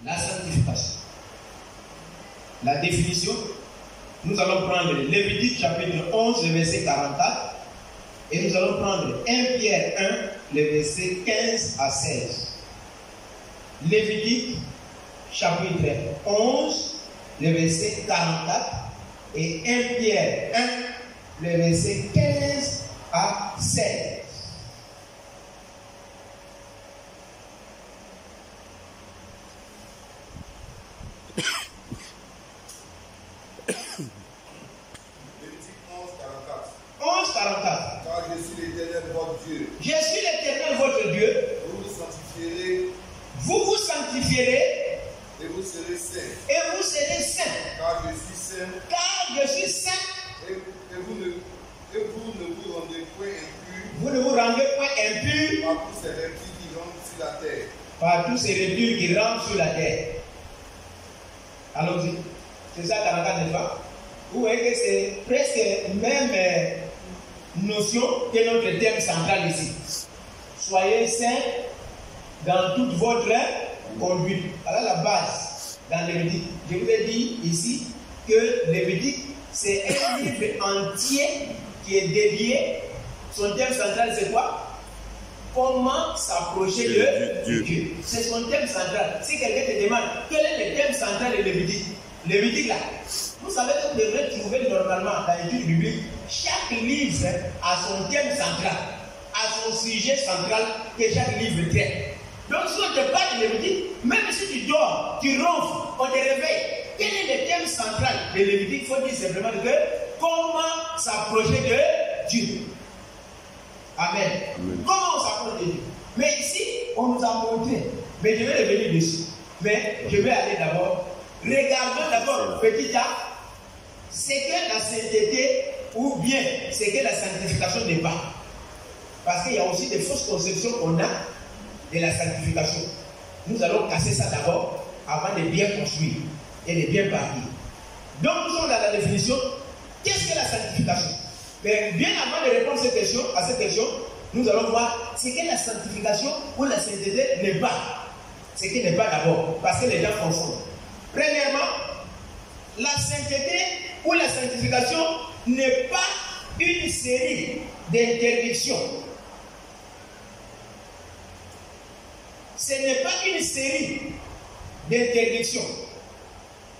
La sanctification. La définition, nous allons prendre Lévitique chapitre 11, le verset 44, et nous allons prendre 1 Pierre 1, le verset 15 à 16. Lévitique chapitre 11, le verset 44, et 1 Pierre 1, le verset 15 à 16. Car je suis l'Éternel votre Dieu. Je suis l'Éternel votre Dieu. Vous vous sanctifierez. Et vous serez saints. Et vous serez saints. Car je suis saint. Car je suis saint. Et vous ne vous rendez point impurs. Vous ne vous rendez point impurs. Par tous ces reptiles qui rampent sur la terre. Par tous ces reptiles qui rampent sur la terre. Allons-y. C'est ça, 44, n'est-ce pas? Vous voyez que c'est presque même notion que notre thème central ici. Soyez saints dans toute votre conduite. Voilà la base dans Lévitique. Je vous ai dit ici que Lévitique, c'est un livre entier qui est dédié. Son thème central, c'est quoi? Comment s'approcher de Dieu. C'est son thème central. Si quelqu'un te demande quel est le thème central de Lévitique, Lévitique là, vous savez que vous devrez trouver normalement dans l'étude biblique, chaque livre a son thème central, a son sujet central que chaque livre traite. Donc si on te parle de Lévitique, même si tu dors, tu ronfles, on te réveille, quel est le thème central de Lévitique? Il faut dire simplement que comment s'approcher de Dieu. Amen. Comment on s'approche de Dieu? Mais ici, on nous a montré, mais je vais revenir dessus. Mais je vais aller d'abord. Regardons d'abord, petit a, c'est que la sainteté ou bien c'est que la sanctification n'est pas. Parce qu'il y a aussi des fausses conceptions qu'on a de la sanctification. Nous allons casser ça d'abord avant de bien construire et de bien partir. Donc nous sommes dans la définition. Qu'est-ce que la sanctification? Mais bien avant de répondre à cette question, nous allons voir ce que la sanctification ou la sainteté n'est pas. Ce qui n'est pas d'abord, parce que les gens confondent. Premièrement, la sainteté ou la sanctification n'est pas une série d'interdictions. Ce n'est pas une série d'interdictions.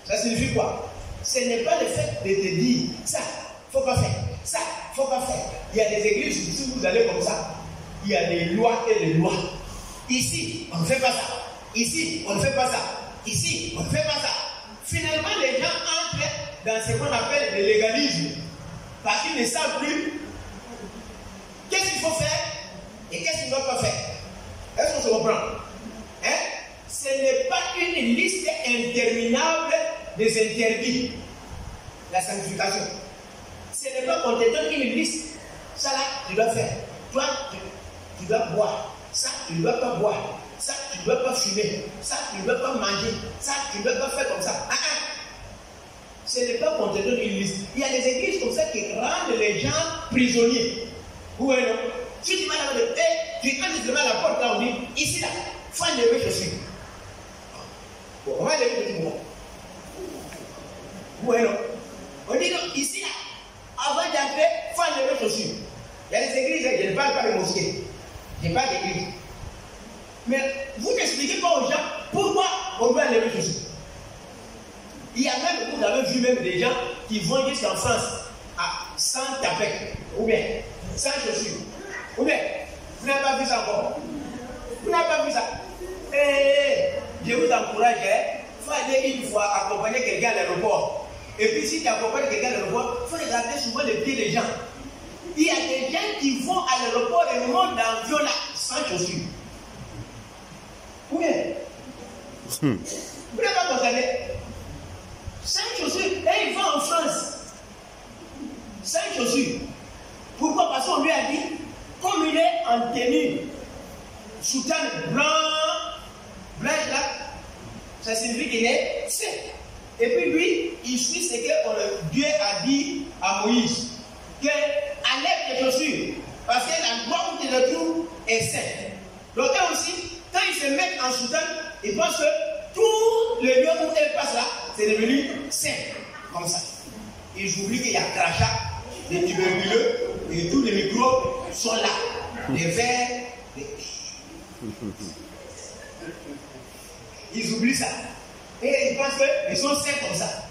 Ça signifie quoi? Ce n'est pas le fait de te dire ça, il ne faut pas faire, ça, il ne faut pas faire. Il y a des églises, si vous allez comme ça, il y a des lois et des lois. Ici, on ne fait pas ça. Ici, on ne fait pas ça. Ici, on ne fait pas ça. Finalement, les gens entrent dans ce qu'on appelle le légalisme. Parce qu'ils ne savent plus qu'est-ce qu'il faut faire et qu'est-ce qu'il ne doit pas faire. Est-ce qu'on se comprend? Hein? Ce n'est pas une liste interminable des interdits. La sanctification. Ce n'est pas qu'on te donne une liste. Ça là, tu dois faire. Toi, tu dois boire. Ça, tu ne dois pas boire. Ça, tu ne dois pas fumer. Ça, tu ne dois pas manger. Ça, tu ne dois pas faire comme ça. Ce n'est pas qu'on te donne une liste. Il y a des églises comme ça qui rendent les gens prisonniers. Où est-ce que si tu vas là, tu entres devant la porte là, on dit, ici là, il faut enlever les chaussures. Bon, on va enlever les chaussures. Où est-ce que on dit non, ici là, avant d'entrer, il faut enlever les chaussures. Il y a des églises, je ne parle pas de mosquées. Je parle d'églises. Mais vous n'expliquez pas aux gens pourquoi on doit enlever les chaussures. Il y a même, vous avez vu même des gens qui vont jusqu'en France sans tapette, ou bien sans chaussures. Ou bien, vous n'avez pas vu ça encore. Vous n'avez pas vu ça. Je vous encourage, il faut aller une fois accompagner quelqu'un à l'aéroport. Et puis si tu accompagnes quelqu'un à l'aéroport, il faut regarder souvent les pieds des gens. Il y a des gens qui vont à l'aéroport et montent dans l'avion là, sans chaussures. Oui. Vous n'avez pas constaté? Sans chaussures, et il va en France. Sans chaussures. Pourquoi? Parce qu'on lui a dit, comme il est en tenue, soutane blanche là, ça signifie qu'il est saint. Et puis lui, il suit ce que Dieu a dit à Moïse, que enlève les chaussures, parce que l'endroit où tu le trouves est saint. Donc là aussi, quand ils se mettent en soutane, ils pensent que tout le lieu où elle passe là, c'est devenu sain, comme ça. Ils oublient qu'il y a crachat, des tuberculeux, et tous les microbes sont là. Les vers, ils oublient ça. Et ils pensent qu'ils sont sains comme ça.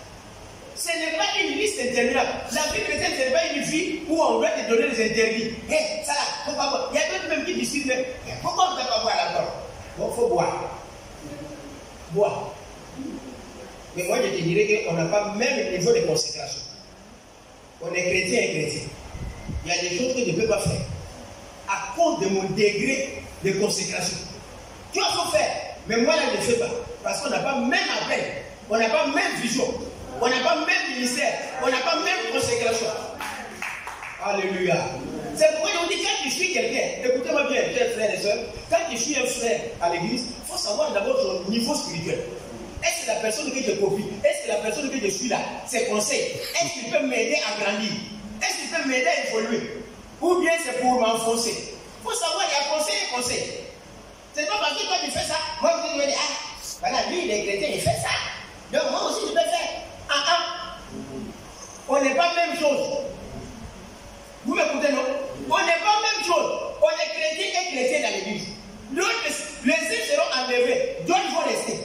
Ce n'est pas une liste interminable. La vie chrétienne, ce n'est pas une vie où on doit te donner des interdits. Hé, ça là, faut pas boire. Il y a d'autres même qui discutent, mais pourquoi on ne peut pas boire là-bas? Bon, il faut boire. Boire. Mais moi, je te dirais qu'on n'a pas même le niveau de consécration. On est chrétien et chrétien. Il y a des choses que je ne peux pas faire. À cause de mon degré de consécration. Tu vas faut faire. Mais moi, là, je ne fais pas. Parce qu'on n'a pas même appel. On n'a pas même vision. On n'a pas même ministère. On n'a pas même consécration. Alléluia. C'est pourquoi je vous dis, quand tu suis quelqu'un, écoutez-moi bien, chers frères et sœurs, quand tu suis un frère à l'église, il faut savoir d'abord son niveau spirituel. Est-ce que la personne que je copie, est-ce que la personne que je suis là, ses conseils, est-ce qu'il peut m'aider à grandir? Est-ce qu'il peut m'aider à évoluer? Ou bien c'est pour m'enfoncer? Il faut savoir, il y a conseil et conseil. C'est pas parce que toi tu fais ça, moi je vais dire, ah, voilà, lui il est chrétien, il fait ça. Donc moi aussi je peux faire. On n'est pas même chose. Vous m'écoutez, non? On n'est pas même chose. On est chrétien et chrétien dans l'église. Les uns seront enlevés, d'autres vont rester.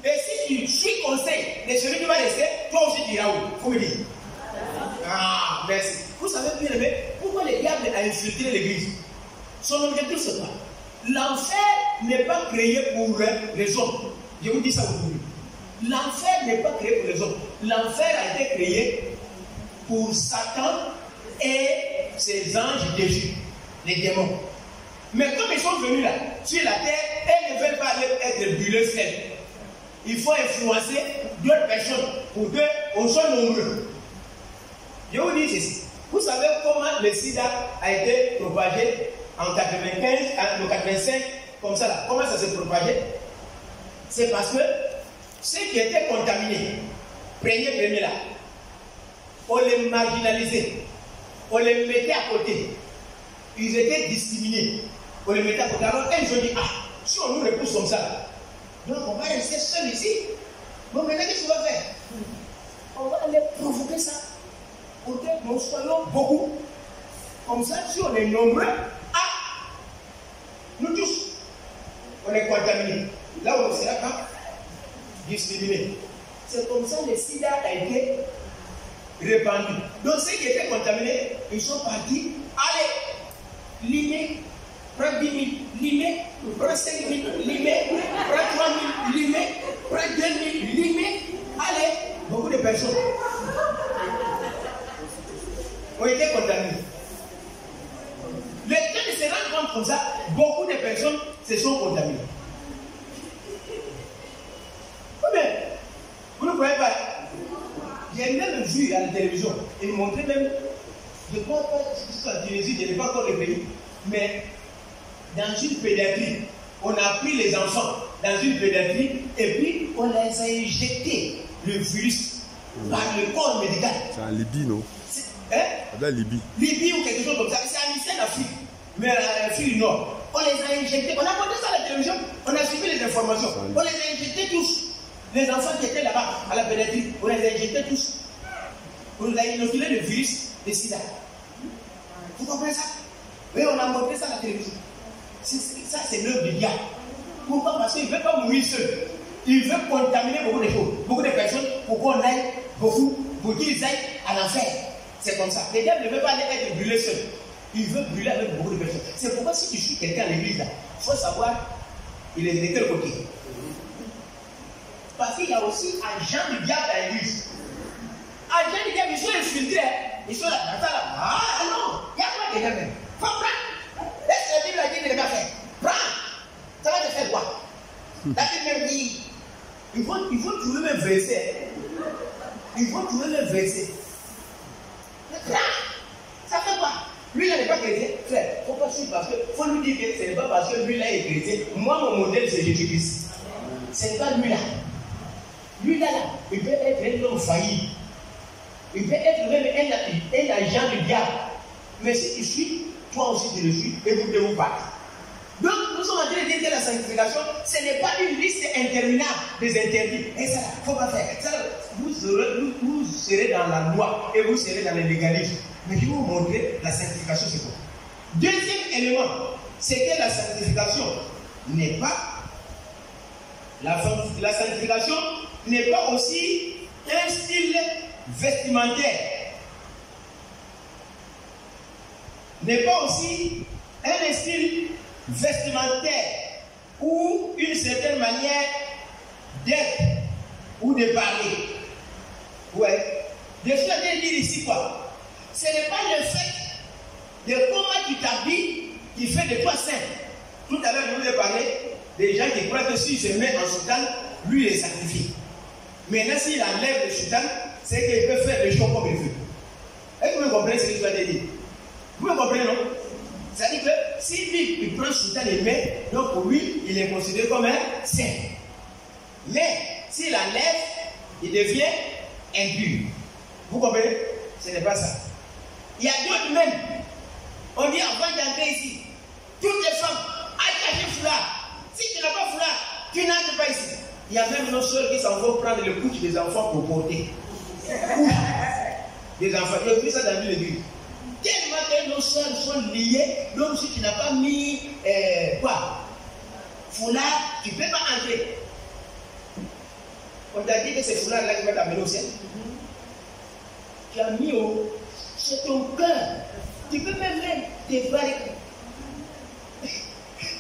Et si tu suis conseil de celui qui va rester, toi aussi tu iras où? Il faut me dire. Ah, merci. Vous savez bien aimé, pourquoi le diable a infiltré l'église? Son objectif c'est quoi? L'enfer n'est pas créé pour les hommes. Je vous dis ça aujourd'hui. L'enfer n'est pas créé pour les hommes. L'enfer a été créé pour Satan et ses anges déchus, les démons. Mais comme ils sont venus là, sur la terre, ils ne veulent pas être brûlés seuls. Il faut influencer d'autres personnes pour qu'on soit nombreux. Je vous dis ceci. Vous savez comment le sida a été propagé en 95, en 85, comme ça là. Comment ça s'est propagé? C'est parce que ceux qui étaient contaminés, premier là, on les marginalisait, on les mettait à côté. Ils étaient discriminés. On les mettait à côté. Alors ils ont dit, ah, si on nous repousse comme ça, donc on va rester seuls ici. Bon, maintenant qu'est-ce qu'on va faire? On va aller provoquer ça. Pour que nous soyons beaucoup. Comme ça, si on est nombreux, ah, nous tous, on est contaminés. Là où on sera pas discriminés. C'est comme ça que le sida a été répandu. Donc ceux qui étaient contaminés, ils sont partis. Allez, limer, prends 10 000, limer, prends 5 000, limer, prends 3 000, limer, prends 2 000, limer. Allez, beaucoup de personnes ont été contaminés. Le temps de se rendre compte comme ça, beaucoup de personnes se sont contaminées. Mais, vous ne croyez pas? J'ai même vu à la télévision, ils montraient même, je ne crois pas que en Tunisie, je n'ai pas encore le pays, mais dans une pédiatrie, on a pris les enfants dans une pédiatrie et puis on les a injectés le virus par le corps médical. C'est en Libye, non? Hein? C'est en Libye. Libye ou quelque chose comme ça. C'est en Afrique, mais en Afrique du Nord. On les a injectés, on a montré ça à la télévision, on a suivi les informations. On les a injectés tous. Les enfants qui étaient là-bas à la pédiatrie, on les a injectés tous. On les a inoculé le virus de sida. Vous comprenez ça? Oui, on a montré ça à la télévision. Ça, c'est l'œuvre du diable. Pourquoi? Parce qu'il ne veut pas mourir seul. Il veut contaminer beaucoup de choses, beaucoup de personnes pour qu'on aille beaucoup, pour qu'ils aillent à l'enfer. C'est comme ça. Le diable ne veut pas être brûlé seul. Il veut brûler avec beaucoup de personnes. C'est pourquoi si tu suis quelqu'un à l'église, il faut savoir il est de quel côté. Parce qu'il y a aussi agents du diable à l'église. Agents du diable, ils sont infiltrés. Ils sont là. Ah non, il y a quoi déjà même? Faut prendre. Laisse la Bible a dit de ne pas faire. Prends. Ça va te faire quoi? La Bible même dit, il faut trouver le verset. Il faut trouver le verset. Prends. Ça fait quoi? Lui là n'est pas chrétien. Frère, il ne faut pas suivre parce que faut lui dire que ce n'est pas parce que lui là est chrétien. Moi, mon modèle, c'est Jésus-Christ. Ce n'est pas lui là. Lui là, il peut être un homme failli. Il peut être même un agent du diable. Mais si tu suis, toi aussi tu le suis et vous devez vous battre. Donc nous sommes en train de dire que la sanctification, ce n'est pas une liste interminable des interdits. Et ça, il ne faut pas faire. Ça, vous serez dans la loi et vous serez dans le légalisme. Mais je vais vous montrer la sanctification, c'est quoi. Deuxième élément, c'est que la sanctification n'est pas. La sanctification n'est pas aussi un style vestimentaire. N'est pas aussi un style vestimentaire ou une certaine manière d'être ou de parler. Ouais. Je suis en train de dire ici quoi? Ce n'est pas le fait de comment tu t'habilles qui fait de toi saint. Tout à l'heure, je vous ai parlé des gens qui croient que s'il se met en soutane, lui il est sacrifié. Maintenant, s'il enlève le soutane, c'est qu'il peut faire le show comme il veut. Est-ce que vous comprenez ce que je dois dire? Vous me comprenez, non? C'est-à-dire que si lui, il prend le soutane et met, donc pour lui, il est considéré comme un saint. Mais s'il enlève, il devient impur. Vous comprenez? Ce n'est pas ça. Il y a d'autres même. On dit avant d'entrer ici, toutes les femmes, attachez foulard. Si tu n'as pas foulard, tu n'entres pas ici. Il y a même nos soeurs qui s'en vont prendre le couche des enfants pour porter. Des enfants. Il y a plus ça dans l'église. Tellement que nos soeurs sont liées, donc si tu n'as pas mis foulard, tu ne peux pas entrer. On t'a dit que c'est foulard là qui va t'amener au ciel. Tu as mis c'est ton cœur. Tu peux même te barricader.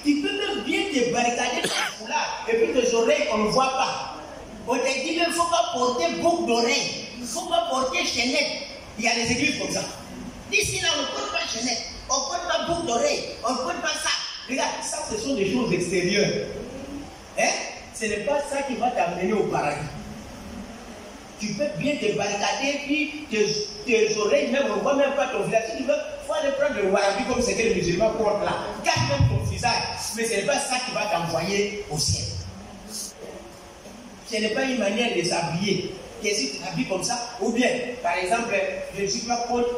Tu peux même bien te barricader ton foulard. Et puis tes oreilles, on ne voit pas. On t'a dit qu'il ne faut pas porter boucle d'oreille. Il ne faut pas porter chaînette. Il y a des églises comme ça. Ici, là, on ne porte pas chaînette. On ne porte pas boucle d'oreille. On ne porte pas ça. Regarde, ça, ce sont des choses extérieures. Hein? Ce n'est pas ça qui va t'amener au paradis. Tu peux bien te barricader, puis tes oreilles, même on ne voit même pas ton visage. Si tu veux, il faut aller prendre le warabi comme c'est que les musulmans portent là. Cache même ton visage. Mais ce n'est pas ça qui va t'envoyer au ciel. Ce n'est pas une manière de s'habiller. Que si tu t'habilles comme ça, ou bien, par exemple, je ne suis pas contre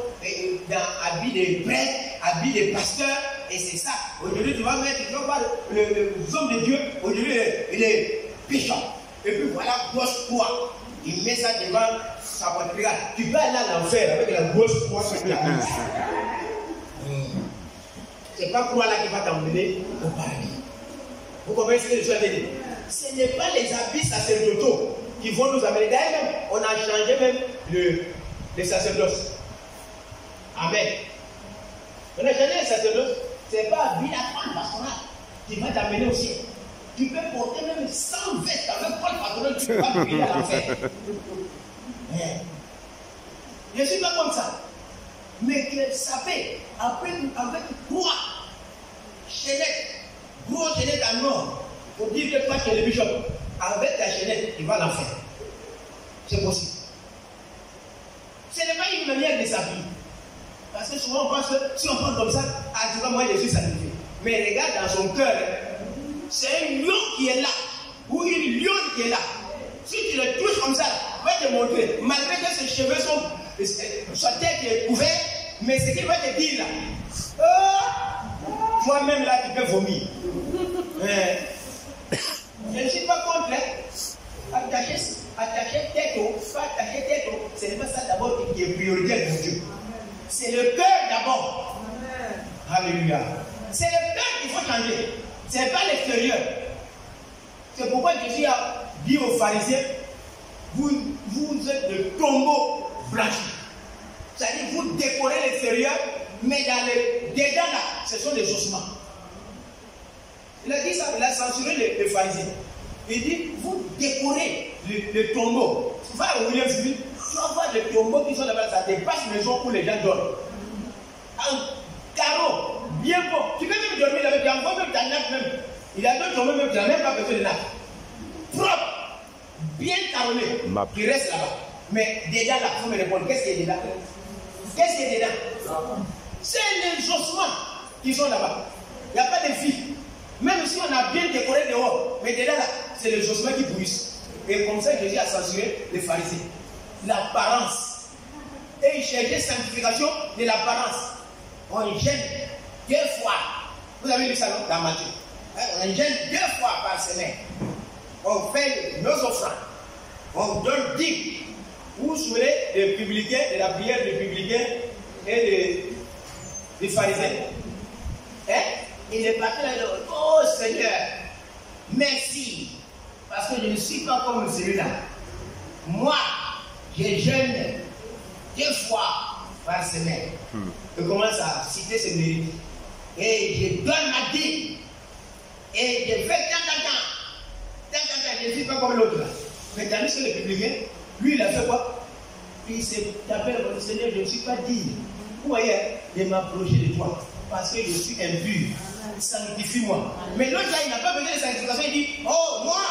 dans habit de prêtre, habit de pasteur, et c'est ça. Aujourd'hui, tu vas voir les hommes de Dieu, aujourd'hui, il est péchant. Et puis voilà, grosse croix. Il met ça devant sa porte. Regarde, tu peux aller à l'enfer avec la grosse croix sur la bouche. C'est pas croix là qui va t'emmener au paradis. Vous comprenez ce que je suis en train de dire? Ce n'est pas les habits sacerdotaux qui vont nous amener. D'ailleurs, même, on a changé même le sacerdoce. Amen. On a changé le sacerdoce. Ce n'est pas habit à prendre pastoral qui va t'amener au ciel. Tu peux porter même 100 vestes avec Paul patronal, tu ne peux pas briller à l'enfer. Je ne suis pas comme ça. Mais que ça fait, avec trois chaînettes, gros chaînettes en or, pour dire que toi tu es le bishop, avec ta chaînette, il va à l'enfer. C'est possible. Ce n'est pas une manière de s'habiller. Parce que souvent on pense que si on prend comme ça, ah, tu vois, moi je suis sacrifié. Mais regarde dans son cœur, c'est un lion qui est là, ou une lionne qui est là. Si tu le touches comme ça, va te montrer, malgré que ses cheveux sont, sa tête est ouverte, mais ce qu'il va te dire là, toi-même là tu peux vomir. Je ne suis pas contre, attacher tête haut, pas attacher tête haut, ce n'est pas ça d'abord qui est prioritaire pour Dieu. C'est le cœur d'abord. Alléluia. C'est le cœur qu'il faut changer. Ce n'est pas l'extérieur. C'est pourquoi Jésus a dit aux pharisiens, vous êtes de tombeaux blanchis. C'est-à-dire vous décorez l'extérieur, mais dedans là, ce sont des ossements. Il a dit ça, il a censuré les pharisiens. Il dit, vous décorez le tombeau. Va à Williamsville, tu vas voir les tombeaux qui sont là-bas, ça dépasse les maisons où les gens dorment. En carreau, bien beau. Tu peux même dormir avec ta enfant, même ta nappe même. Il y a d'autres tombeaux même, tu n'as même pas besoin de nappe. Propre, bien carrelé, qui reste là-bas. Mais dedans là, il faut me répondre, qu'est-ce qu'il y a dedans? Qu'est-ce qu'il y a dedans? C'est les ossements qui sont là-bas. Il n'y a pas de filles. Même si on a bien décoré dehors, mais dedans là, c'est les ossements qui pourrissent. Et comme ça, Jésus a censuré les pharisiens. L'apparence. Et il cherchait sanctification de l'apparence. On gêne deux fois. Vous avez lu ça dans Matthieu. On jeûne 2 fois par semaine. On fait nos offrandes. On donne 10. Vous vous souvenez des publicains, de la prière des publicains et des pharisiens. Hein? Il est parti là, oh Seigneur, merci, parce que je ne suis pas comme celui-là. Moi, je jeûne 2 fois par semaine. Je commence à citer ses mérites. Et je donne ma dîme. Et je fais tant. Je ne suis pas comme l'autre là. Mais tandis que le publicain, lui, il a fait quoi? Il s'est tapé le Seigneur, je ne suis pas digne. Vous voyez, de m'approcher de toi. Parce que je suis impur. Sanctifie-moi. Mais l'autre là, il n'a pas besoin de sanctification. Il dit, oh, moi,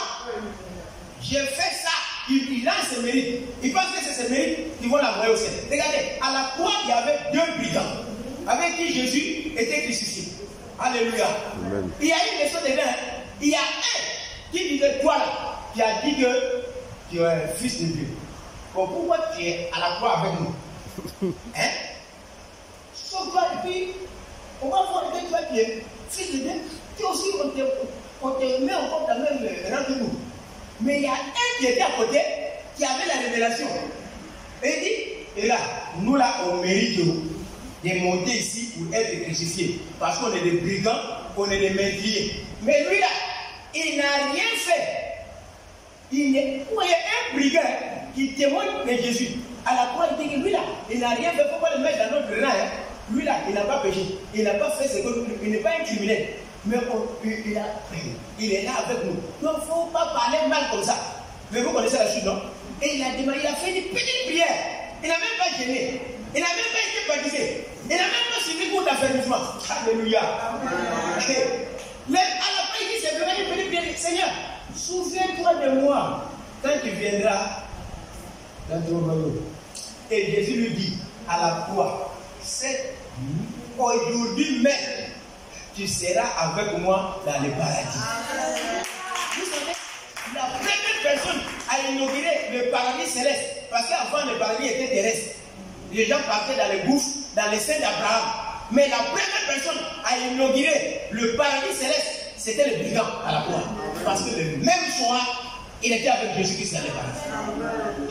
j'ai fait ça. Il lance ses mérites. Il pense que c'est ses mérites qui vont l'envoyer au ciel. Regardez, à la croix, il y avait 2 brigands avec qui Jésus était crucifié. Alléluia. Amen. Il y a une leçon de l'un. Il y a un qui disait, toi là, qui a dit que tu es un fils de Dieu. Bon, pourquoi tu es à la croix avec nous? Hein? Sauve-toi et puis, on va voir que toi qui es fils de Dieu. Tu aussi, on te met encore dans le même rang que nous. Mais il y a un qui était à côté, qui avait la révélation. Et il dit, et là, nous là, on mérite de monter ici pour être crucifiés. Parce qu'on est des brigands, on est des meurtriers. Mais lui là, il n'a rien fait. Il y a un brigand qui témoigne de Jésus. À la croix, il dit que lui là, il n'a rien fait. Il ne faut pas le mettre dans notre rang. Hein. Lui là, il n'a pas péché. Il n'a pas fait ce que il n'est pas un criminel. Mais il est là avec nous. Donc il ne faut pas parler mal comme ça. Mais vous connaissez la suite, non? Et il a demandé, il a fait une petite prière. Il n'a même pas gêné. Il n'a même pas été baptisé. Il n'a même pas suivi pour d'affermissement. Alléluia. À la fin, il dit, c'est vraiment une petite prière. Seigneur, souviens-toi de moi quand tu viendras dans ton royaume. Et Jésus lui dit à la croix, c'est aujourd'hui même, tu seras avec moi dans le paradis. Vous savez, la première personne a inauguré le paradis céleste, parce qu'avant le paradis était terrestre. Les gens partaient dans les gouffres, dans les seins d'Abraham. Mais la première personne a inauguré le paradis céleste, c'était le brigand à la croix. Parce que le même soir, il était avec Jésus-Christ dans le paradis.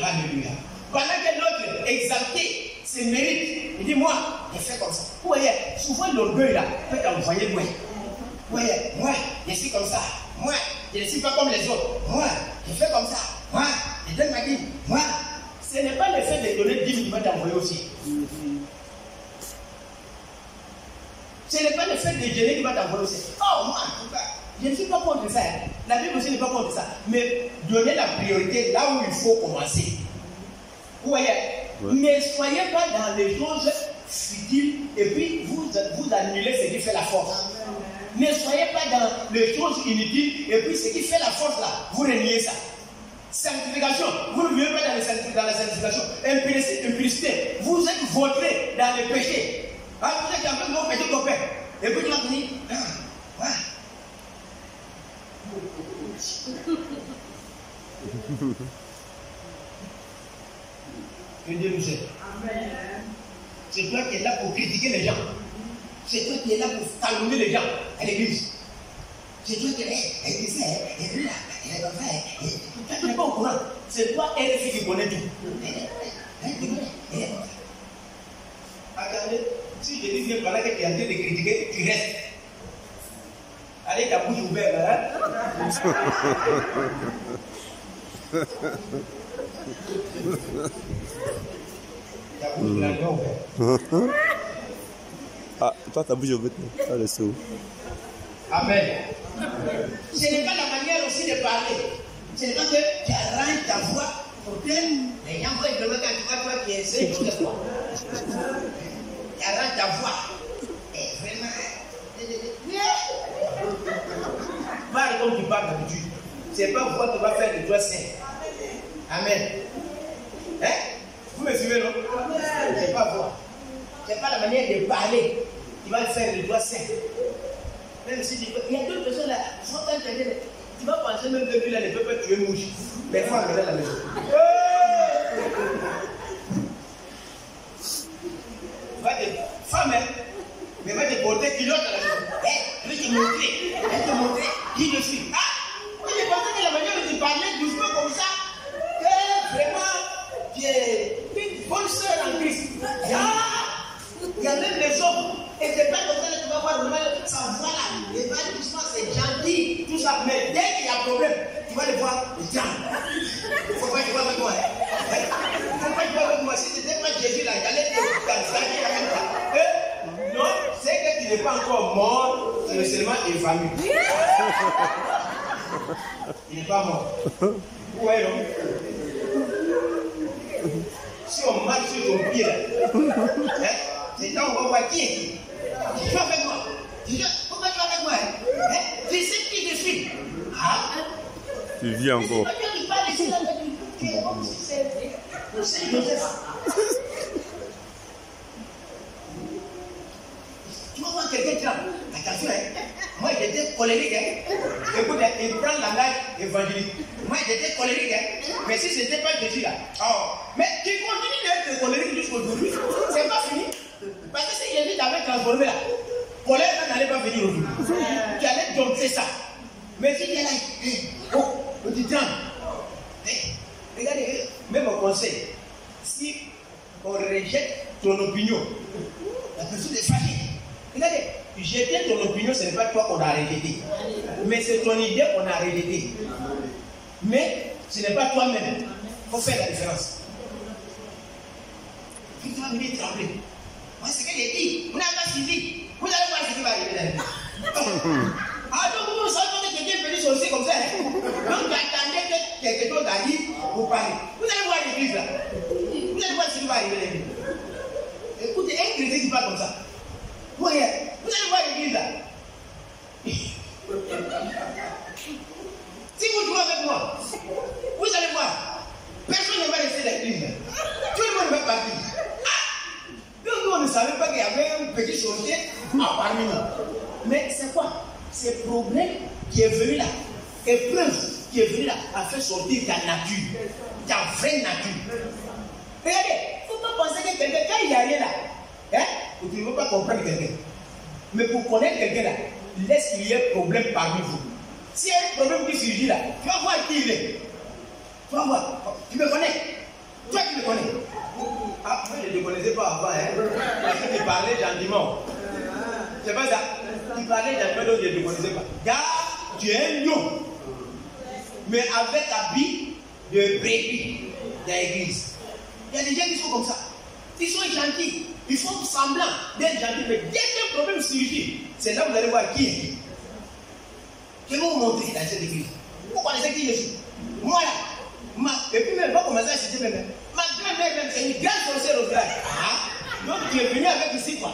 Alléluia. Pendant que l'autre exalté ses mérites, il dit, moi, j'ai fait comme ça. Vous voyez, souvent l'orgueil là peut envoyer loin. Vous voyez, moi, je suis comme ça. Moi, je ne suis pas comme les autres. Moi, je fais comme ça. Moi, je donne ma vie. Moi, ce n'est pas le fait de donner 10 qui va t'envoyer aussi. Ce n'est pas le fait de gêner qui va t'envoyer aussi. Oh, moi, en tout cas, je ne suis pas contre ça. La Bible aussi n'est pas contre ça. Mais donner la priorité là où il faut commencer. Vous voyez, ne soyez pas dans les choses futiles et puis vous annulez ce qui fait la force. Ne soyez pas dans les choses inutiles et puis ce qui fait la force là, vous reniez ça. Sanctification, vous ne vivez pas dans la sanctification. Impurité, vous êtes vautrés dans le péché. Ah, vous êtes en train de vous pécher copain. Et puis tu vas venir. Que Dieu nous aide. C'est toi qui es là pour critiquer les gens. C'est toi qui es là pour calomnier les gens à l'église. C'est toi qui es là. Elle dit ça, elle est là, elle est comme ça. Tu n'es pas au courant. C'est toi, RFI, qui connaît tout. Attendez, si je dis bien par là que tu es en train de critiquer, tu restes. Allez, ta bouche ouverte, hein? Ta bouche ouverte. Ah, toi, ta bouche ouverte, ça le saut. Amen. Ce n'est pas la manière aussi de parler. Ce n'est pas que tu arranges ta voix pour que les gens voient vraiment quand tu vois toi qui essaies de toi. Tu arranges ta voix. Et vraiment. Parle comme tu parles d'habitude. C'est pas voix qui va faire de toi saint. Amen. Hein? Vous me suivez, non? C'est pas voix. C'est pas la manière de parler qui va faire de toi saint. Même si il y a d'autres personnes là, tu vas penser même que lui là ne peut pas tuer mouche. Mais il faut amener à la maison. Femme, Mais va te porter pilote à la maison. Je vais te montrer qui je suis. Ah, je pensais que la manière de te parler doucement comme ça, que vraiment, tu es une bonne soeur en Christ. Il y a même les hommes, et c'est pas comme ça que tu vas voir vraiment ça, voilà, les balles doucement, c'est gentil, tout ça, mais dès qu'il y a un problème, tu vas le voir, le drame. Faut pas que tu vois avec moi. Faut pas que tu vois avec moi. Si c'était pas Jésus là, j'allais te gagner avec toi. Non, c'est que tu n'es pas encore mort, c'est seulement infamie. Il n'est pas mort. Où est l'homme? Si on marche sur ton pied là, c'est là où on va voir qui est qui. Tu joues avec moi. Pourquoi tu joues avec moi? Tu sais qui je suis. Tu vis encore. C'est Joseph. Tu vas voir quelqu'un qui tremble. Attention, moi j'étais colérique. Écoute, il prend la langage évangélique. Moi j'étais colérique. Mais si ce n'était pas Jésus là. Mais tu continues d'être colérique jusqu'aujourd'hui. C'est pas fini. Parce que si Jésus t'avait transformé là, colère ça n'allait pas venir aujourd'hui. Tu allais dompter ça. Mais si tu es là, tu trembles. Regardez, même au conseil, si on rejette ton opinion, la personne est fâchée. Regardez, jeter ton opinion, ce n'est pas toi qu'on a rejeté. Mais c'est ton idée qu'on a rejetée. Mais ce n'est pas toi-même. Il faut faire la différence. Tu vas venir trembler. Moi, c'est ce que j'ai dit. Vous n'avez pas suivi. Vous allez voir ce qui va arriver dans la vie. Donc vous ne savez pas que quelqu'un peut dire aussi comme ça. Donc j'attendais que quelque chose a dit pour parler. Vous allez voir l'église là. Vous allez voir ce qui va arriver dans l'église. Écoutez, un chrétien qui parle comme ça. Vous allez voir l'église là. Si vous jouez avec moi, vous allez voir. Personne ne va rester dans l'église là. Tout le monde va partir. Donc nous on ne savait pas qu'il y avait un petit sorcier parmi nous. Mais c'est quoi? C'est le problème qui est venu là, épreuve qui est venu là, a fait sortir ta nature, ta vraie nature. Regardez, il ne faut pas penser que quelqu'un, quand il n'y a rien là, tu ne veux pas comprendre quelqu'un. Mais pour connaître quelqu'un là, laisse qu'il y ait un problème parmi vous. S'il y a un problème qui surgit là, tu vas voir qui il est. Tu vas voir, tu me connais. Toi tu me connais. Moi je ne te connaissais pas avant, parce que tu parlais gentiment. C'est pas ça. Tu parlais d'un peu dont je ne te connaissais pas. Car tu es un lion, mais avec habit de brebis dans l'église. Il y a des gens qui sont comme ça. Ils sont gentils. Ils font semblant d'être gentils. Mais dès qu'un problème surgit, c'est là que vous allez voir qui est qui. Je vais vous montrer dans cette église. Vous connaissez qui je suis. Moi là. Et puis même, pas commencer à citer même. Ma grand-mère même, c'est une grande sorcière au village. Donc tu es venu avec ici quoi.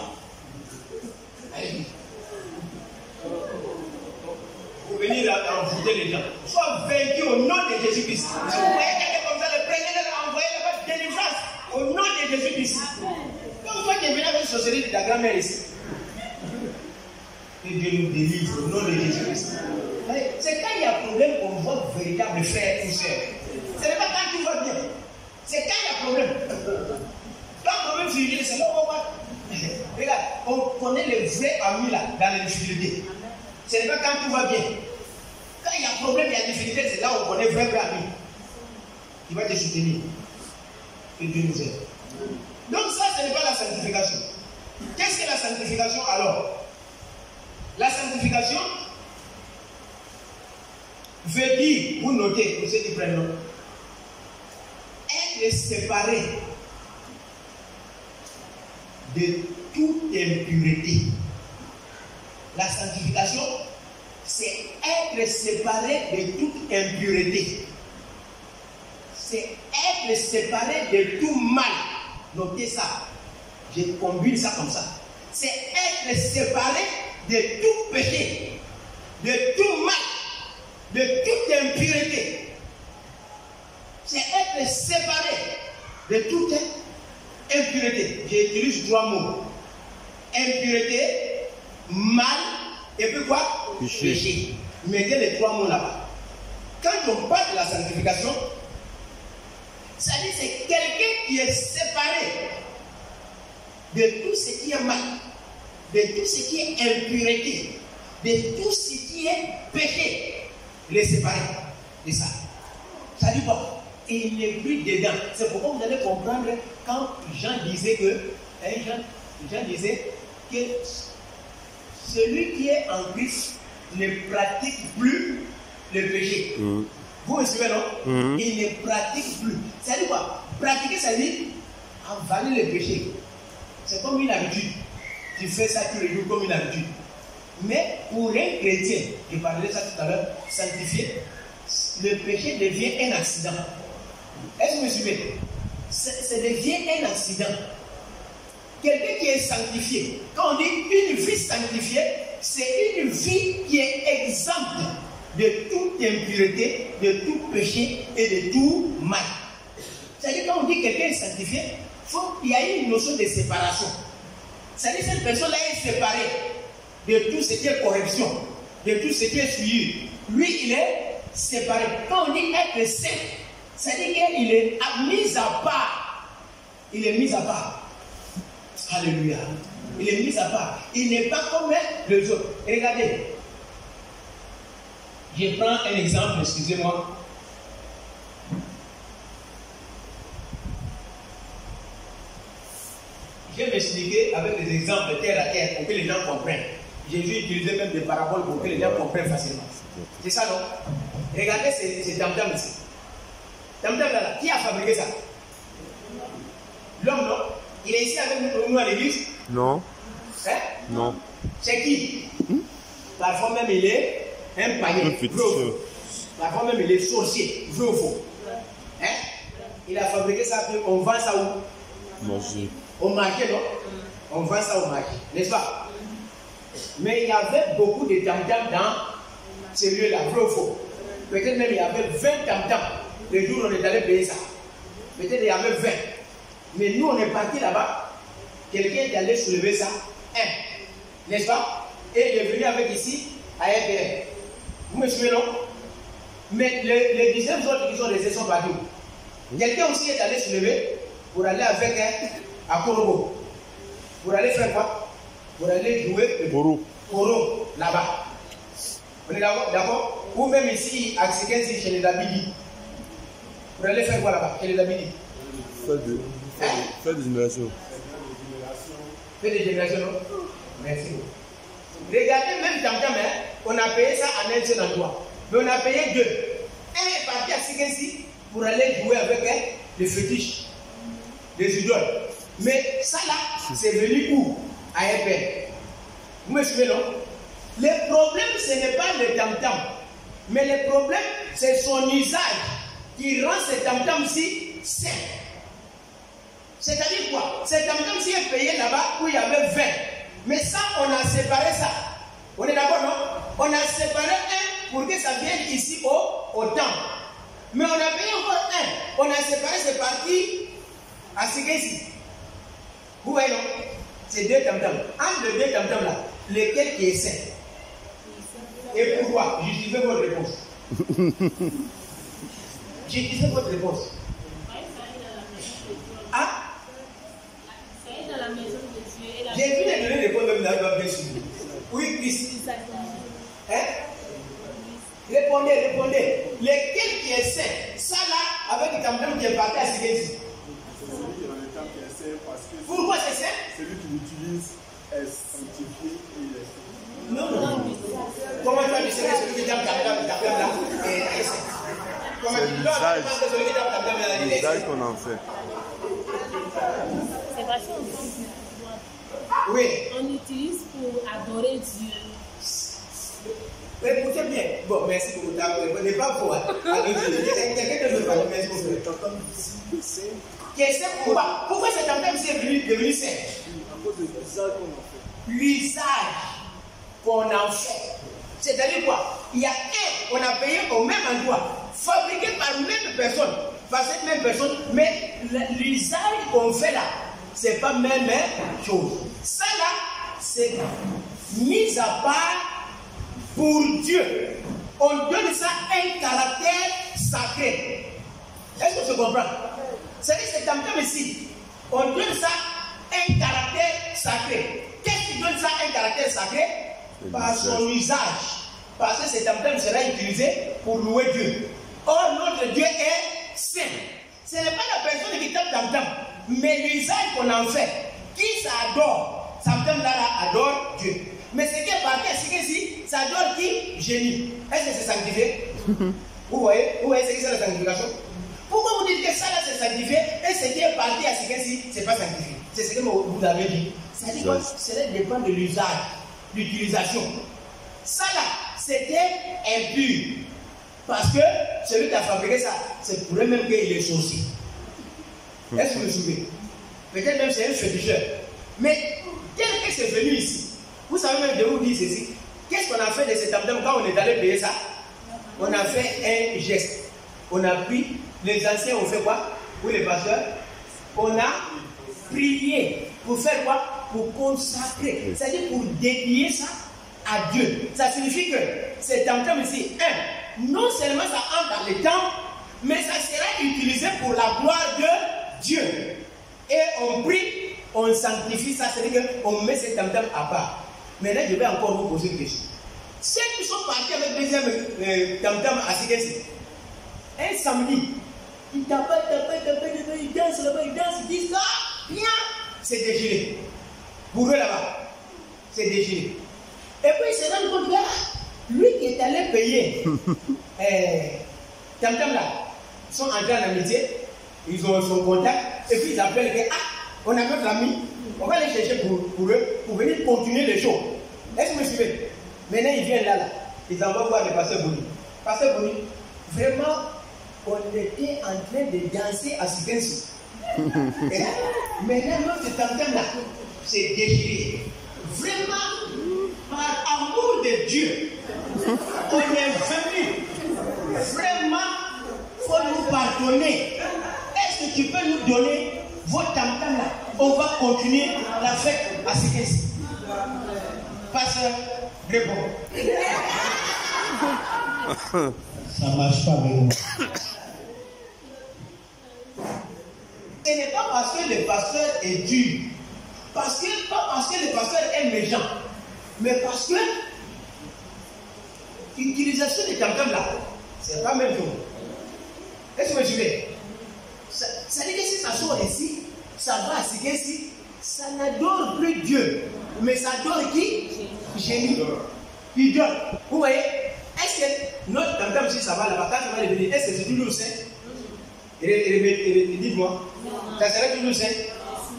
Allez. Pour venir envoûter les gens. Sois vaincu au nom de Jésus-Christ. Si vous voyez quelqu'un comme ça, le prenez-le, envoyez-le votre délivrance au nom de Jésus-Christ. Donc toi qui es venu avec une sorcellerie de ta grand-mère ici. Que Dieu nous délivre au nom de Jésus-Christ. C'est quand il y a un problème qu'on voit véritable frère ou soeur. Ce n'est pas quand tout va bien. C'est quand il y a un problème. Quand le problème surgit, c'est là où on va. Regarde, on connaît les vrais amis là, dans les difficultés. Ce n'est pas quand tout va bien. Quand il y a un problème, il y a une difficulté, c'est là où on connaît vrai amis. Qui va te soutenir. Que Dieu nous aide. Donc ça, ce n'est pas la sanctification. Qu'est-ce que la sanctification alors? La sanctification veut dire, vous notez, pour ceux qui prennent note, être séparé de toute impureté. La sanctification, c'est être séparé de toute impureté. C'est être séparé de tout mal. Notez ça. Je combine ça comme ça. C'est être séparé de tout péché, de tout mal, de toute impureté. C'est être séparé de toute impureté. J'utilise 3 mots. Impureté, mal, et puis quoi? Péché. Mettez les 3 mots là-bas. Quand on parle de la sanctification, ça dit que c'est quelqu'un qui est séparé de tout ce qui est mal, de tout ce qui est impureté, de tout ce qui est péché, les séparer de ça. Ça dit quoi? Et il n'est plus dedans. C'est pourquoi vous allez comprendre quand Jean disait que, Jean disait que celui qui est en Christ ne pratique plus le péché. Vous me suivez, non? Il ne pratique plus. Ça dit quoi? Pratiquer, ça dit avaler le péché. C'est comme une habitude. Tu fais ça tous les jours comme une habitude. Mais pour un chrétien, je parlais de ça tout à l'heure, sanctifié, le péché devient un accident. Est-ce que vous me suivez? Ça devient un accident. Quelqu'un qui est sanctifié, quand on dit une vie sanctifiée, c'est une vie qui est exempte de toute impureté, de tout péché et de tout mal. C'est-à-dire quand on dit quelqu'un est sanctifié, il y a une notion de séparation. C'est-à-dire cette personne-là est séparée de tout ce qui est corruption, de tout ce qui est souillure. Lui, il est séparé. Quand on dit être saint, c'est-à-dire qu'il est mis à part. Il est mis à part. Alléluia. Il est mis à part. Il n'est pas comme les autres. Regardez. Je prends un exemple, excusez-moi. Je vais m'expliquer avec des exemples terre à terre pour que les gens comprennent. Jésus utilisait même des paraboles pour que les gens comprennent facilement. C'est ça, non? Regardez ces tam-tams ici. Tam-tam là, qui a fabriqué ça? L'homme, non? Il est ici avec nous à l'église? Non. Hein? Non. C'est qui? Parfois même il est un païen. Parfois même il est sorcier. Vrai ou faux? Hein? Il a fabriqué ça, on vend ça où? Manger. Au marché, non? On vend ça au marché, n'est-ce pas? Mais il y avait beaucoup de tam-tams dans ce lieu-là, vrai ou faux? Peut-être même il y avait 20 tam-tams. Le jour où on est allé payer ça. Peut-être il y avait 20. Mais nous, on est parti là-bas. Quelqu'un est allé soulever ça. N'est-ce pas? Et il est venu avec ici à RDR. Vous me suivez, non? Mais les 19 autres qui sont restés sont partis. Quelqu'un aussi est allé soulever pour aller avec à Korobo. Pour aller faire quoi? Pour aller jouer Koro là-bas. On est d'accord? Ou même ici, à Xikensi, chez les Abidi. Pour aller faire quoi là-bas? Chez les Abidi. Fais des générations. Fais des générations, non? Merci. Regardez, même tam-tam, on a payé ça en un seul endroit. Mais on a payé deux. Un est parti à Xikensi pour aller jouer avec les fétiches, les idoles. Mais ça là, c'est venu où? À Epel. Vous me suivez, non? Le problème, ce n'est pas le tam-tam. Mais le problème, c'est son usage qui rend ce tam-tam-ci sain. C'est-à-dire quoi? Ce tam-tam-ci est payé là-bas où il y avait 20. Mais ça, on a séparé ça. On est d'accord, non? On a séparé un pour que ça vienne ici au temple. Mais on a payé encore un. On a séparé, c'est parti à Xikensi. Vous voyez, non? C'est deux tam-tams. Entre les deux tam-tams là, lequel qui est sain? Et pourquoi? Justifiez votre réponse. Justifiez votre réponse. Ah? Dans la maison de Dieu. J'ai vu les donner des réponses même là, bien sûr. Oui, Christ. Hein? Répondez. Lequel qui est sain? Ça là, avec le tam-tam qui est parti à Xikensi. Pourquoi c'est sain? Celui qui l'utilise est sanctifié et il est saint. Non. Comment tu vas dire celui qui tape là est sain? Comment tu dis celui qui tape là est sain? L'usage qu'on en fait. C'est parce qu'on prend du pouvoir. Oui. On utilise pour adorer Dieu. Écoutez bien. Bon, merci pour ta réponse. Ce n'est pas faux. Quelqu'un ne veut pas dire merci pour ça. Question pourquoi? Pourquoi cet tam-tam est devenu sain? À cause de l'usage qu'on en fait. L'usage qu'on en fait. C'est-à-dire quoi? Il y a un, on a payé au même endroit, fabriqué par une même personne, par cette même personne, mais l'usage qu'on fait là, c'est pas même chose. Ça là, c'est mis à part pour Dieu. On donne ça un caractère sacré. Est-ce que tu comprends? C'est-à-dire que c'est tam-tam ici. On donne ça un caractère sacré. Qu'est-ce Qu'est-ce qui donne ça un caractère sacré? Par son usage. Parce que cet emblème sera utilisé pour louer Dieu. Or, notre Dieu est saint. Ce n'est pas la personne qui tape tam-tam, mais l'usage qu'on en fait. Qui s'adore? Tam-tam-là adore Dieu. Mais ce qui est parti à ce que ça adore qui? Génie. Est-ce que c'est sanctifié? Vous voyez ce que c'est la sanctification? Pourquoi vous dites que ça là c'est sanctifié et ce qui est parti à ce que c'est pas sanctifié? C'est ce que vous avez dit. C'est-à-dire que cela dépend de l'usage, l'utilisation. Ça là, c'était impur. Parce que celui qui a fabriqué ça, c'est pour même qu'il est sorcier. Est-ce que vous vous souvenez? Peut-être même c'est un féticheur. Mais tel que c'est venu ici, vous savez même de vous dire ceci. Qu'est-ce qu'on a fait de cet emblème quand on est allé payer ça? On a fait un geste. On a pris, les anciens ont fait quoi? Ou les pasteurs? On a prié. Pour faire quoi? Pour consacrer. C'est-à-dire pour dédier ça à Dieu. Ça signifie que cet emblème ici, non seulement ça entre dans les temps, mais ça sera utilisé pour la gloire de Dieu. Et on prie, on sanctifie ça, c'est-à-dire qu'on met cet emblème à part. Maintenant, je vais encore vous poser une question. Ceux qui sont partis avec le deuxième tam-tam à Sikesi, un samedi, ils tapent, ils dansent là-bas, ils disent là, bien, c'est déchiré. Pour eux là-bas, c'est déchiré. Et puis ils se rendent compte là, lui qui est allé payer, tam-tam là, ils sont entrés en amitié, ils ont son contact, et puis ils appellent que, on a notre ami, on va aller chercher pour eux, pour venir continuer les shows. Est-ce que vous me suivez? Maintenant, ils viennent là, ils envoient voir le pasteur Boni. Pasteur Boni, vraiment, on était en train de danser à Sikesi. Maintenant, notre tam-tam là, c'est déchiré. Vraiment, par amour de Dieu, on est venu. Vraiment, il faut nous pardonner. Est-ce que tu peux nous donner votre tam-tam là? On va continuer la fête à Sikesi. Pasteur, réponds. Ça ne marche pas avec moi. Ce n'est pas parce que le pasteur est dur, pas parce que le pasteur est méchant, mais parce que l'utilisation de tam-tam là, c'est pas même chose. Est-ce que vous me suivez? Ça dit que si ça sort ici, ça va à Sikesi, ça n'adore plus Dieu, mais ça adore qui? Génie. Idole. Vous voyez? Est-ce que notre tam-tam, si ça va là-bas, quand ça va revenir, est-ce que c'est toujours sain? Dites-moi. Ça serait toujours sain?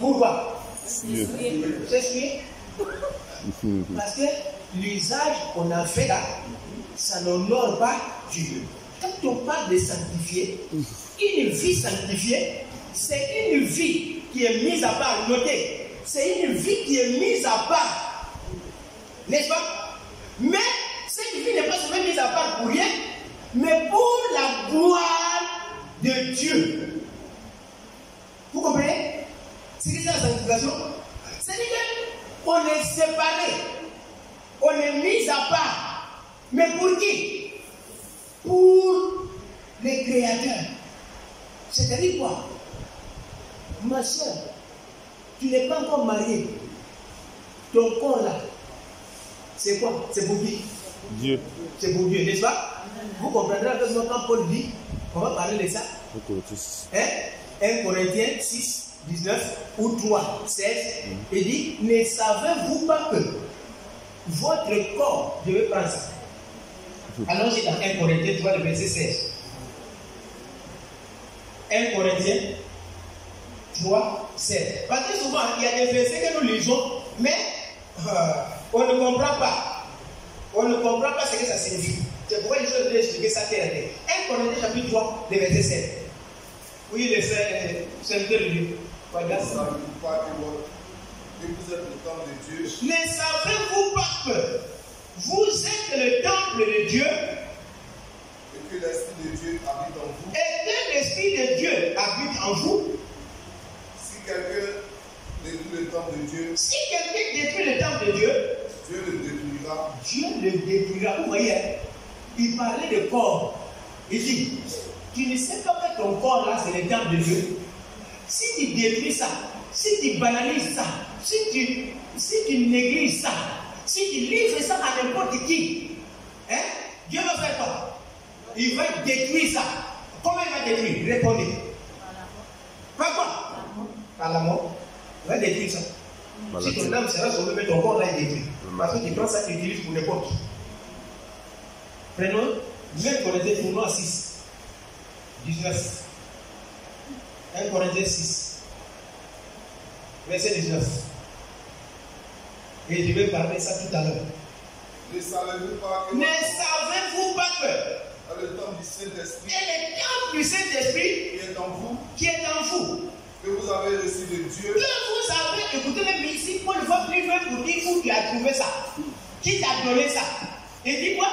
Pourquoi? C'est sué. Parce que l'usage qu'on a fait là, ça n'honore pas Dieu. Quand on parle de sanctifier, une vie sanctifiée, c'est une vie qui est mise à part. Notez, c'est une vie qui est mise à part. N'est-ce pas? Mais cette vie n'est pas seulement mise à part pour rien, mais pour la gloire de Dieu. Vous comprenez? C'est ça la sanctification. C'est-à-dire qu'on est séparé, on est mis à part. Mais pour qui? Pour les créateurs. C'est-à-dire quoi? Ma soeur, tu n'es pas encore mariée. Ton corps là, c'est quoi? C'est pour qui? Dieu. C'est pour Dieu, n'est-ce pas? Vous comprendrez que quand Paul dit, on va parler de ça. 1 Corinthiens 6, 19 ou 3, 16, il dit, ne savez-vous pas que votre corps, je vais prendre ça. Allons-y dans 1 Corinthiens 3, le verset 16. 1 Corinthiens 3, 16. Parce que souvent, il y a des versets que nous lisons, mais on ne comprend pas. On ne comprend pas ce que ça signifie. C'est pourquoi je vais expliquer ça terre à terre. 1 Corinthiens chapitre 3, le verset 16. Oui, le serviteur de Dieu. Regarde ça. Vous êtes le temple de Dieu. Ne savez-vous pas que vous êtes le temple de Dieu Et que l'Esprit de Dieu habite en vous. et que l'Esprit de Dieu habite en vous? Si quelqu'un détruit le temple de Dieu, Si quelqu'un détruit le temple de Dieu, Dieu le détruira. Dieu le détruira. Vous voyez, il parlait de corps. Il dit, tu ne sais pas que ton corps là, c'est le temple de Dieu. Si tu détruis ça, si tu banalises ça, si tu négliges ça, si tu livres ça à n'importe qui, hein, Dieu va faire quoi? Il va détruire ça. Comment il va détruire? Répondez. Par quoi? Par la mort. Il va détruire ça. Si ton âme sera sauvée, mais ton corps va être détruit. Parce que tu prends ça, tu utilises pour n'importe qui. Prenons 2 Corinthiens pour moi 6, 19. 1 Corinthiens 6, verset 19. Et je vais parler ça tout à l'heure. Ne savez-vous pas que Dans le temple du Saint-Esprit et le temple du Saint-Esprit qui est en vous, que vous avez reçu de Dieu, que vous avez, écoutez même ici, Paul va plus loin pour dire où tu as trouvé ça, qui t'a donné ça. Et dis quoi?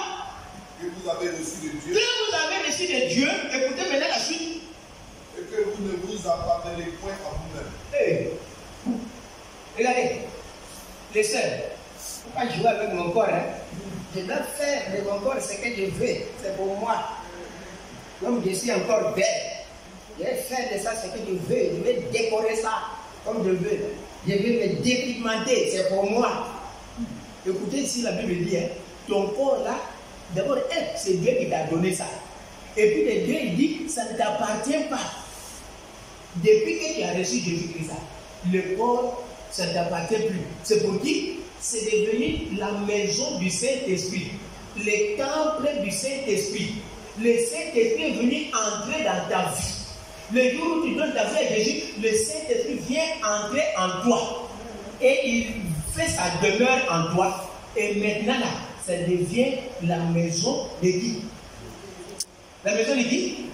que vous avez reçu de Dieu, Que vous avez reçu de Dieu, écoutez maintenant la suite. et que vous ne vous appartenez point à vous-même. Hey. Regardez, les sœurs, faut pas jouer avec mon corps, hein. Je dois faire de mon corps ce que je veux, c'est pour moi. Comme je suis encore belle, je vais faire de ça ce que je veux, je vais décorer ça comme je veux. Je vais me dépigmenter, c'est pour moi. Écoutez ici la Bible dit, hein, ton corps là, d'abord, c'est Dieu qui t'a donné ça. Et puis le Dieu il dit, ça ne t'appartient pas. Depuis que tu as reçu Jésus-Christ, le corps, ça ne t'appartient plus. C'est pour qui? C'est devenu la maison du Saint-Esprit, le temple du Saint-Esprit. Le Saint-Esprit est venu entrer dans ta vie. Le jour où tu donnes ta vie à Jésus, le Saint-Esprit vient entrer en toi. Et il fait sa demeure en toi. Et maintenant, là, ça devient la maison de qui? La maison de qui?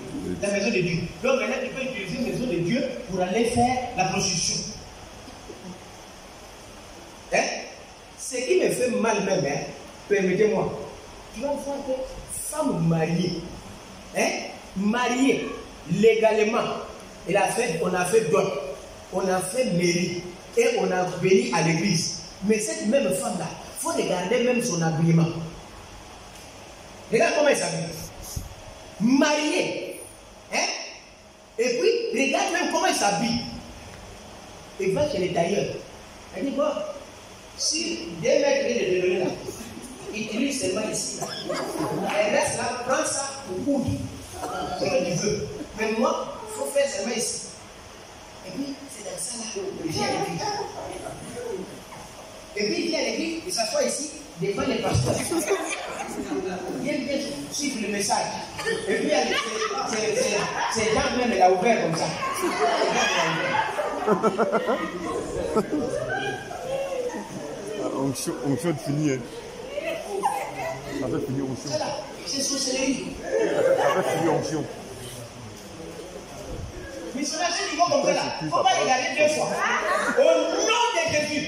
La maison de Dieu. Donc maintenant, tu peux utiliser la maison de Dieu pour aller faire la prostitution. Hein? Ce qui me fait mal même, hein, permettez-moi, tu vas voir que femme mariée, hein, mariée légalement, on a fait don, on a fait mairie et on a béni à l'église. Mais cette même femme-là, il faut regarder même son habillement. Regarde comment elle s'habille. Mariée, hein, et puis regarde même comment elle s'habille. Elle va chez les tailleurs. Elle dit, bon, si 2 mètres de donner là, utilise seulement ici. Elle reste là, prends ça pour coudre. C'est ce que tu veux. Mais moi, il faut faire seulement ici. Et puis, c'est dans ça là qu'il vient à l'église. Et puis, il vient à l'église, il s'assoit ici, devant les pasteurs. Il vient bien suivre le message. Et puis, c'est Jean même, il a ouvert comme ça. Onction de finir. Ça fait finir onction. C'est sorcellerie. Ça fait finir onction. Missionnaire, ceux qui vont comme ça là, il ne faut pas regarder 2 fois. Au nom de Jésus.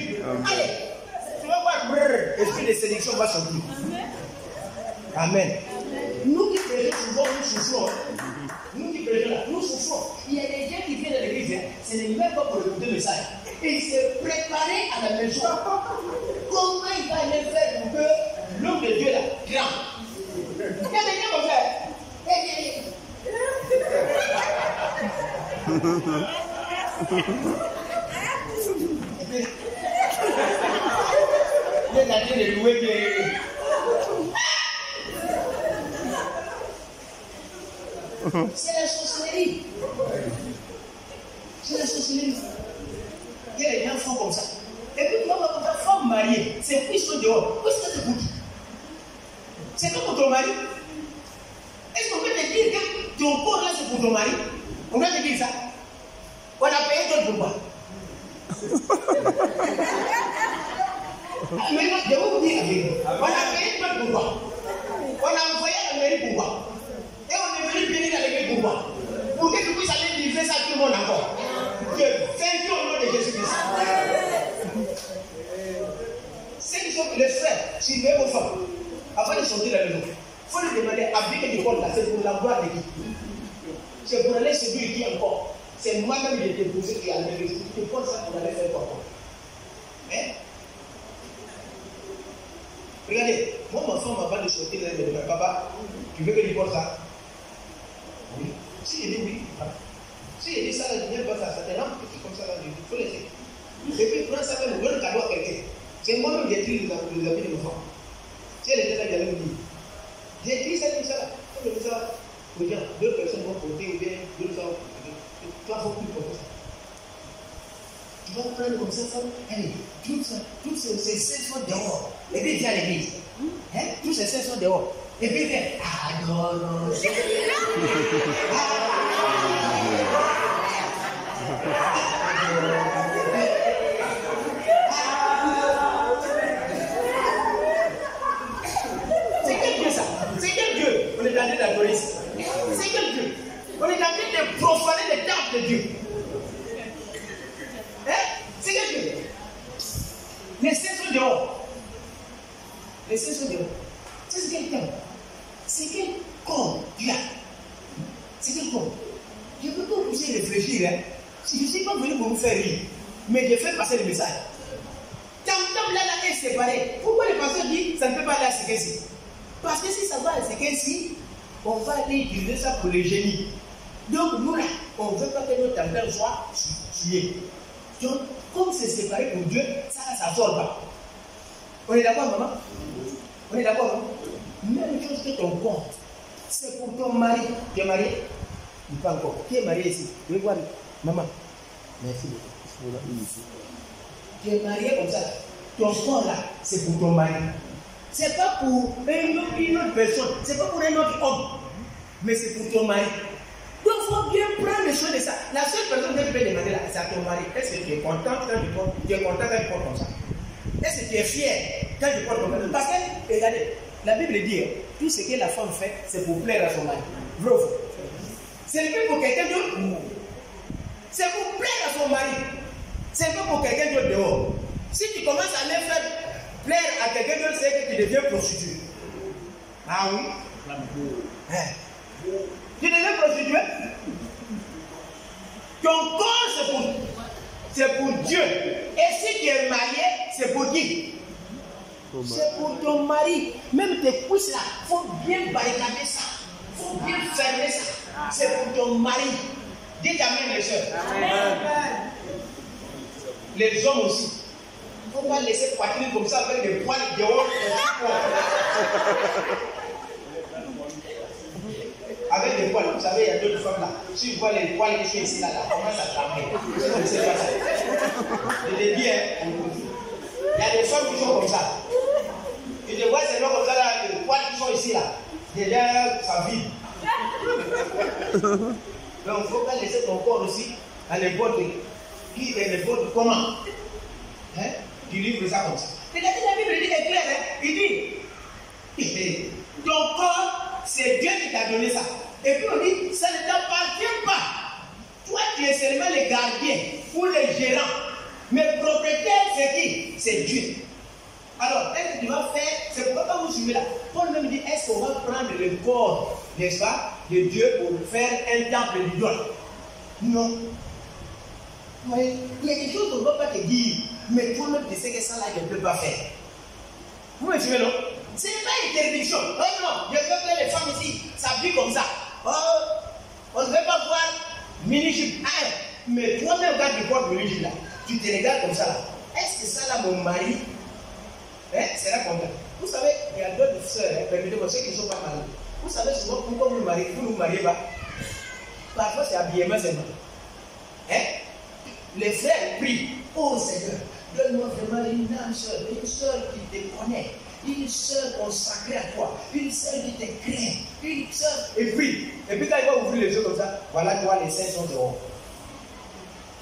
Allez, tu vas voir, l'esprit de sélection va sortir. Amen. Nous qui prêchons souvent, nous souffrons. Nous qui prêchons là, nous souffrons. Il y a des gens qui viennent à l'église, ce n'est même pas pour écouter le message. Il s'est préparé à la maison. Comment il va aller faire pour que l'homme de Dieu là, grand? Il y a des gens comme ça. Il est en train de louer Dieu. C'est la sorcellerie. C'est la sorcellerie. Il y a des gens qui font comme ça. Et puis, tu vas voir comme ça, femme mariée, c'est plus sont dehors. Où est-ce que tu goûtes? C'est comme pour ton mari. Est-ce qu'on peut te dire que ton corps là, c'est pour ton mari? On va te dire ça. On a payé toi pour quoi? Mais je vais vous dire, on a payé toi pour quoi? On a envoyé à la mairie pour quoi? Et on est venu bénir à l'église pour quoi? Pour que tu puisses aller livrer ça à tout le monde encore. Que 20 ans au nom de Jésus-Christ. Ceux qui sont les frères, si vous vos femmes, avant de sortir de la maison, il faut lui demander, habiter du corps là, c'est pour la gloire de qui? C'est pour aller séduire qui encore? C'est moi-même qui ai déposé qui a levé. Tu penses ça pour aller faire quoi? Hein? Regardez, moi, ma femme avant de sortir, elle me dit, papa, tu veux que je porte ça? Oui. Si elle dit oui, voilà. Si elle dit ça, elle dit pas ça, ça te rend petit comme ça, il faut laisser. Et puis, prends ça comme un cadeau à quelqu'un. C'est moi-même qui ai écrit les habits de l'enfant. C'est les détails de la vie. J'ai écrit ça comme ça. Comme ça, aux gens, 2 personnes vont porter ou bien 2 gens. Toi, il faut plus porter ça. Tu vas prendre comme ça, allez, tous ces scènes sont dehors. Et puis, viens à l'église. Hein? Tous ces scènes sont dehors. Et puis, viens. Ah non, non, c'est. C'est quel Dieu ça? C'est quel Dieu? On est en train d'adorer ça. C'est quel Dieu? On est en train de profaner le temple de Dieu. Hein? C'est quel Dieu? Les saints sont dehors. Les saints sont dehors. C'est quel temple? C'est quel corps Dieu a? C'est quel corps? Je peux pas vous réfléchir. Hein? Si je ne suis pas venu pour vous faire rire, mais je fais passer le message. Tam là est séparé. Pourquoi le pasteur dit ça ne peut pas aller à ce cas-ci? Parce que si ça va à ce cas-ci, on va aller utiliser ça pour les génies. Donc nous là, on ne veut pas que notre temple soit tué. Donc, comme c'est séparé pour Dieu, ça ne sort pas. On est d'accord, maman? On est d'accord, maman? Même chose que ton corps, c'est pour ton mari. Tu es marié? Pas encore. Qui est marié ici? Je vais voir. Maman, merci beaucoup. Tu es marié comme ça. Ton corps là, c'est pour ton mari. C'est pas pour une autre personne. C'est pas pour un autre homme. Mais c'est pour ton mari. Donc il faut bien prendre soin de ça. La seule personne que tu peux demander là, c'est à ton mari. Est-ce que tu es content quand tu portes? Tu es content quand tu portes comme ça? Est-ce que tu es fier quand tu portes comme ça? Parce que, regardez, la Bible dit, tout ce que la femme fait, c'est pour plaire à son mari. Vrai ou faux? C'est le fait pour quelqu'un d'autre. C'est pour plaire à son mari. C'est pas pour quelqu'un d'autre dehors. Si tu commences à aller faire plaire à quelqu'un d'autre, c'est que tu deviens prostituée. Ah oui? Tu deviens prostituée? Ton corps, c'est pour Dieu. Et si tu es marié, c'est pour qui? C'est pour ton mari. Même tes cuisses là, il faut bien barricader ça. Il faut bien fermer ça. C'est pour ton mari. Dites amen, les soeurs. Les hommes aussi. Il ne faut pas laisser poitrine comme ça avec des poils dehors. Avec des poils, vous savez, il y a d'autres femmes là. Si je vois les poils qui sont ici, là, commence à trembler. C'est pas ça. Je l'ai dit, hein. Il y a des femmes qui sont comme ça. Et je vois ces gens comme ça, là, les poils qui sont ici, là. Déjà, ça vit. Donc, il ne faut pas laisser ton corps aussi à l'époque qui est l'époque comment? Hein? Tu livres ça comme ça. Regardez, la Bible dit clair, hein? Il dit, ton corps, c'est Dieu qui t'a donné ça. Et puis on dit, ça ne t'appartient pas. Toi, tu es seulement le gardien ou le gérant. Mais propriétaire, c'est qui? C'est Dieu. Alors, est-ce que tu vas faire, c'est pourquoi vous suivez là. Paul même dit, est-ce qu'on va prendre le corps, n'est-ce pas, de Dieu pour faire un temple d'idole? Non. Mais il y a des choses qu'on ne va pas te dire, mais toi-même tu sais que ça là, je ne peux pas faire. Vous me suivez, non? Ce n'est pas une interdiction. Oh non, je veux que les femmes ici s'habillent comme ça. Oh, on ne veut pas voir mini-jupe. Ah, mais toi-même, quand tu portes mini-jupe là, tu te regardes comme ça là. Est-ce que ça là, mon mari, sera content? Vous savez, il y a d'autres sœurs, permettez-moi, ceux qui ne sont pas mariés. Vous savez souvent pourquoi vous ne vous mariez pas? Parfois c'est habillement seulement. Les frères prient, oh Seigneur, donne-moi vraiment une âme sœur qui te connaît, une sœur consacrée à toi, une sœur qui te craint, une sœur. Et puis quand il va ouvrir les yeux comme ça, voilà toi les saints sont dehors.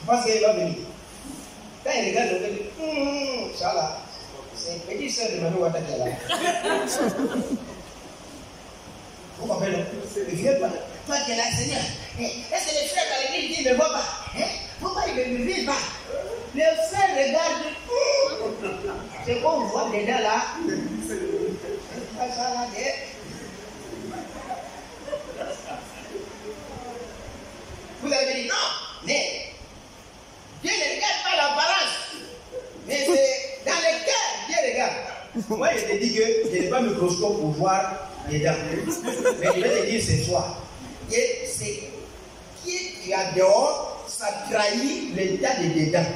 Tu penses qu'il va venir? Quand il regarde, il dit, ça là, c'est une petite sœur de Manu Wata qui est là. Vous comprenez? Il vient pas. Toi qui es là, Seigneur, est-ce que les frères dans l'église ne me voient pas? Pourquoi ils ne me visent pas? Les frères regardent. C'est qu'on voit dedans là. Pas ça là, vous avez dit non, mais Dieu ne regarde pas l'apparence, mais c'est dans le cœur Dieu regarde. Moi je te dis que je n'ai pas de microscope pour voir les dents, mais je vais te dire ce soir, c'est qui tu as dehors, ça trahit l'état de dedans.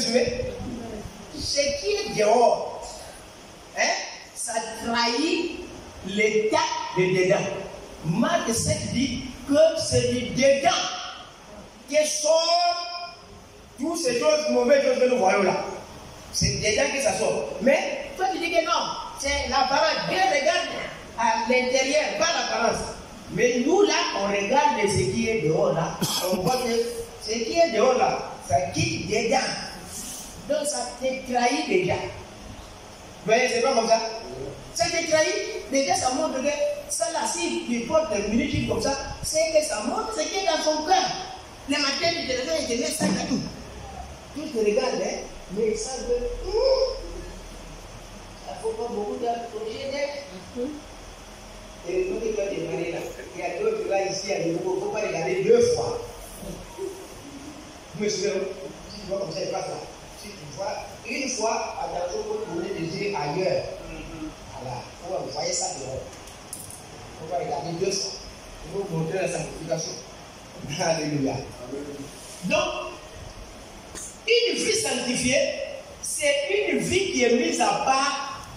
suivez? Ce qui est dehors, hein, ça trahit l'état de dedans. Marc 7 dit que c'est du dedans qui sort toutes ces choses mauvaises choses que nous voyons là. C'est dedans que ça sort. Mais toi tu dis que non, c'est l'apparence. Dieu regarde à l'intérieur, pas l'apparence. Mais nous là, on regarde ce qui est dehors là. On voit que ce qui est dehors là, ça quitte dedans. Donc ça te trahit déjà. Vous voyez, c'est pas comme ça. Ça te trahit, déjà ça montre que ça là, si tu portes une minute comme ça, c'est que ça montre ce qui est dans son cœur. Le matin, tu te réveilles et tu mets ça à tout. Tu te regardes, hein, mais ça veut. Ça ne faut pas beaucoup d'approcher d'être. Et nous, tu dois démarrer là. Il y a d'autres là ici, il ne faut pas regarder 2 fois. Vous me suivez, si tu vois comme ça, il passe là. Si tu vois une fois, attention pour tourner les yeux ailleurs. Voilà, vous voyez ça dehors. Il ne faut pas regarder 2 fois. Il faut vous montrer la sanctification. Alléluia. Donc, une vie sanctifiée, c'est une vie qui est mise à part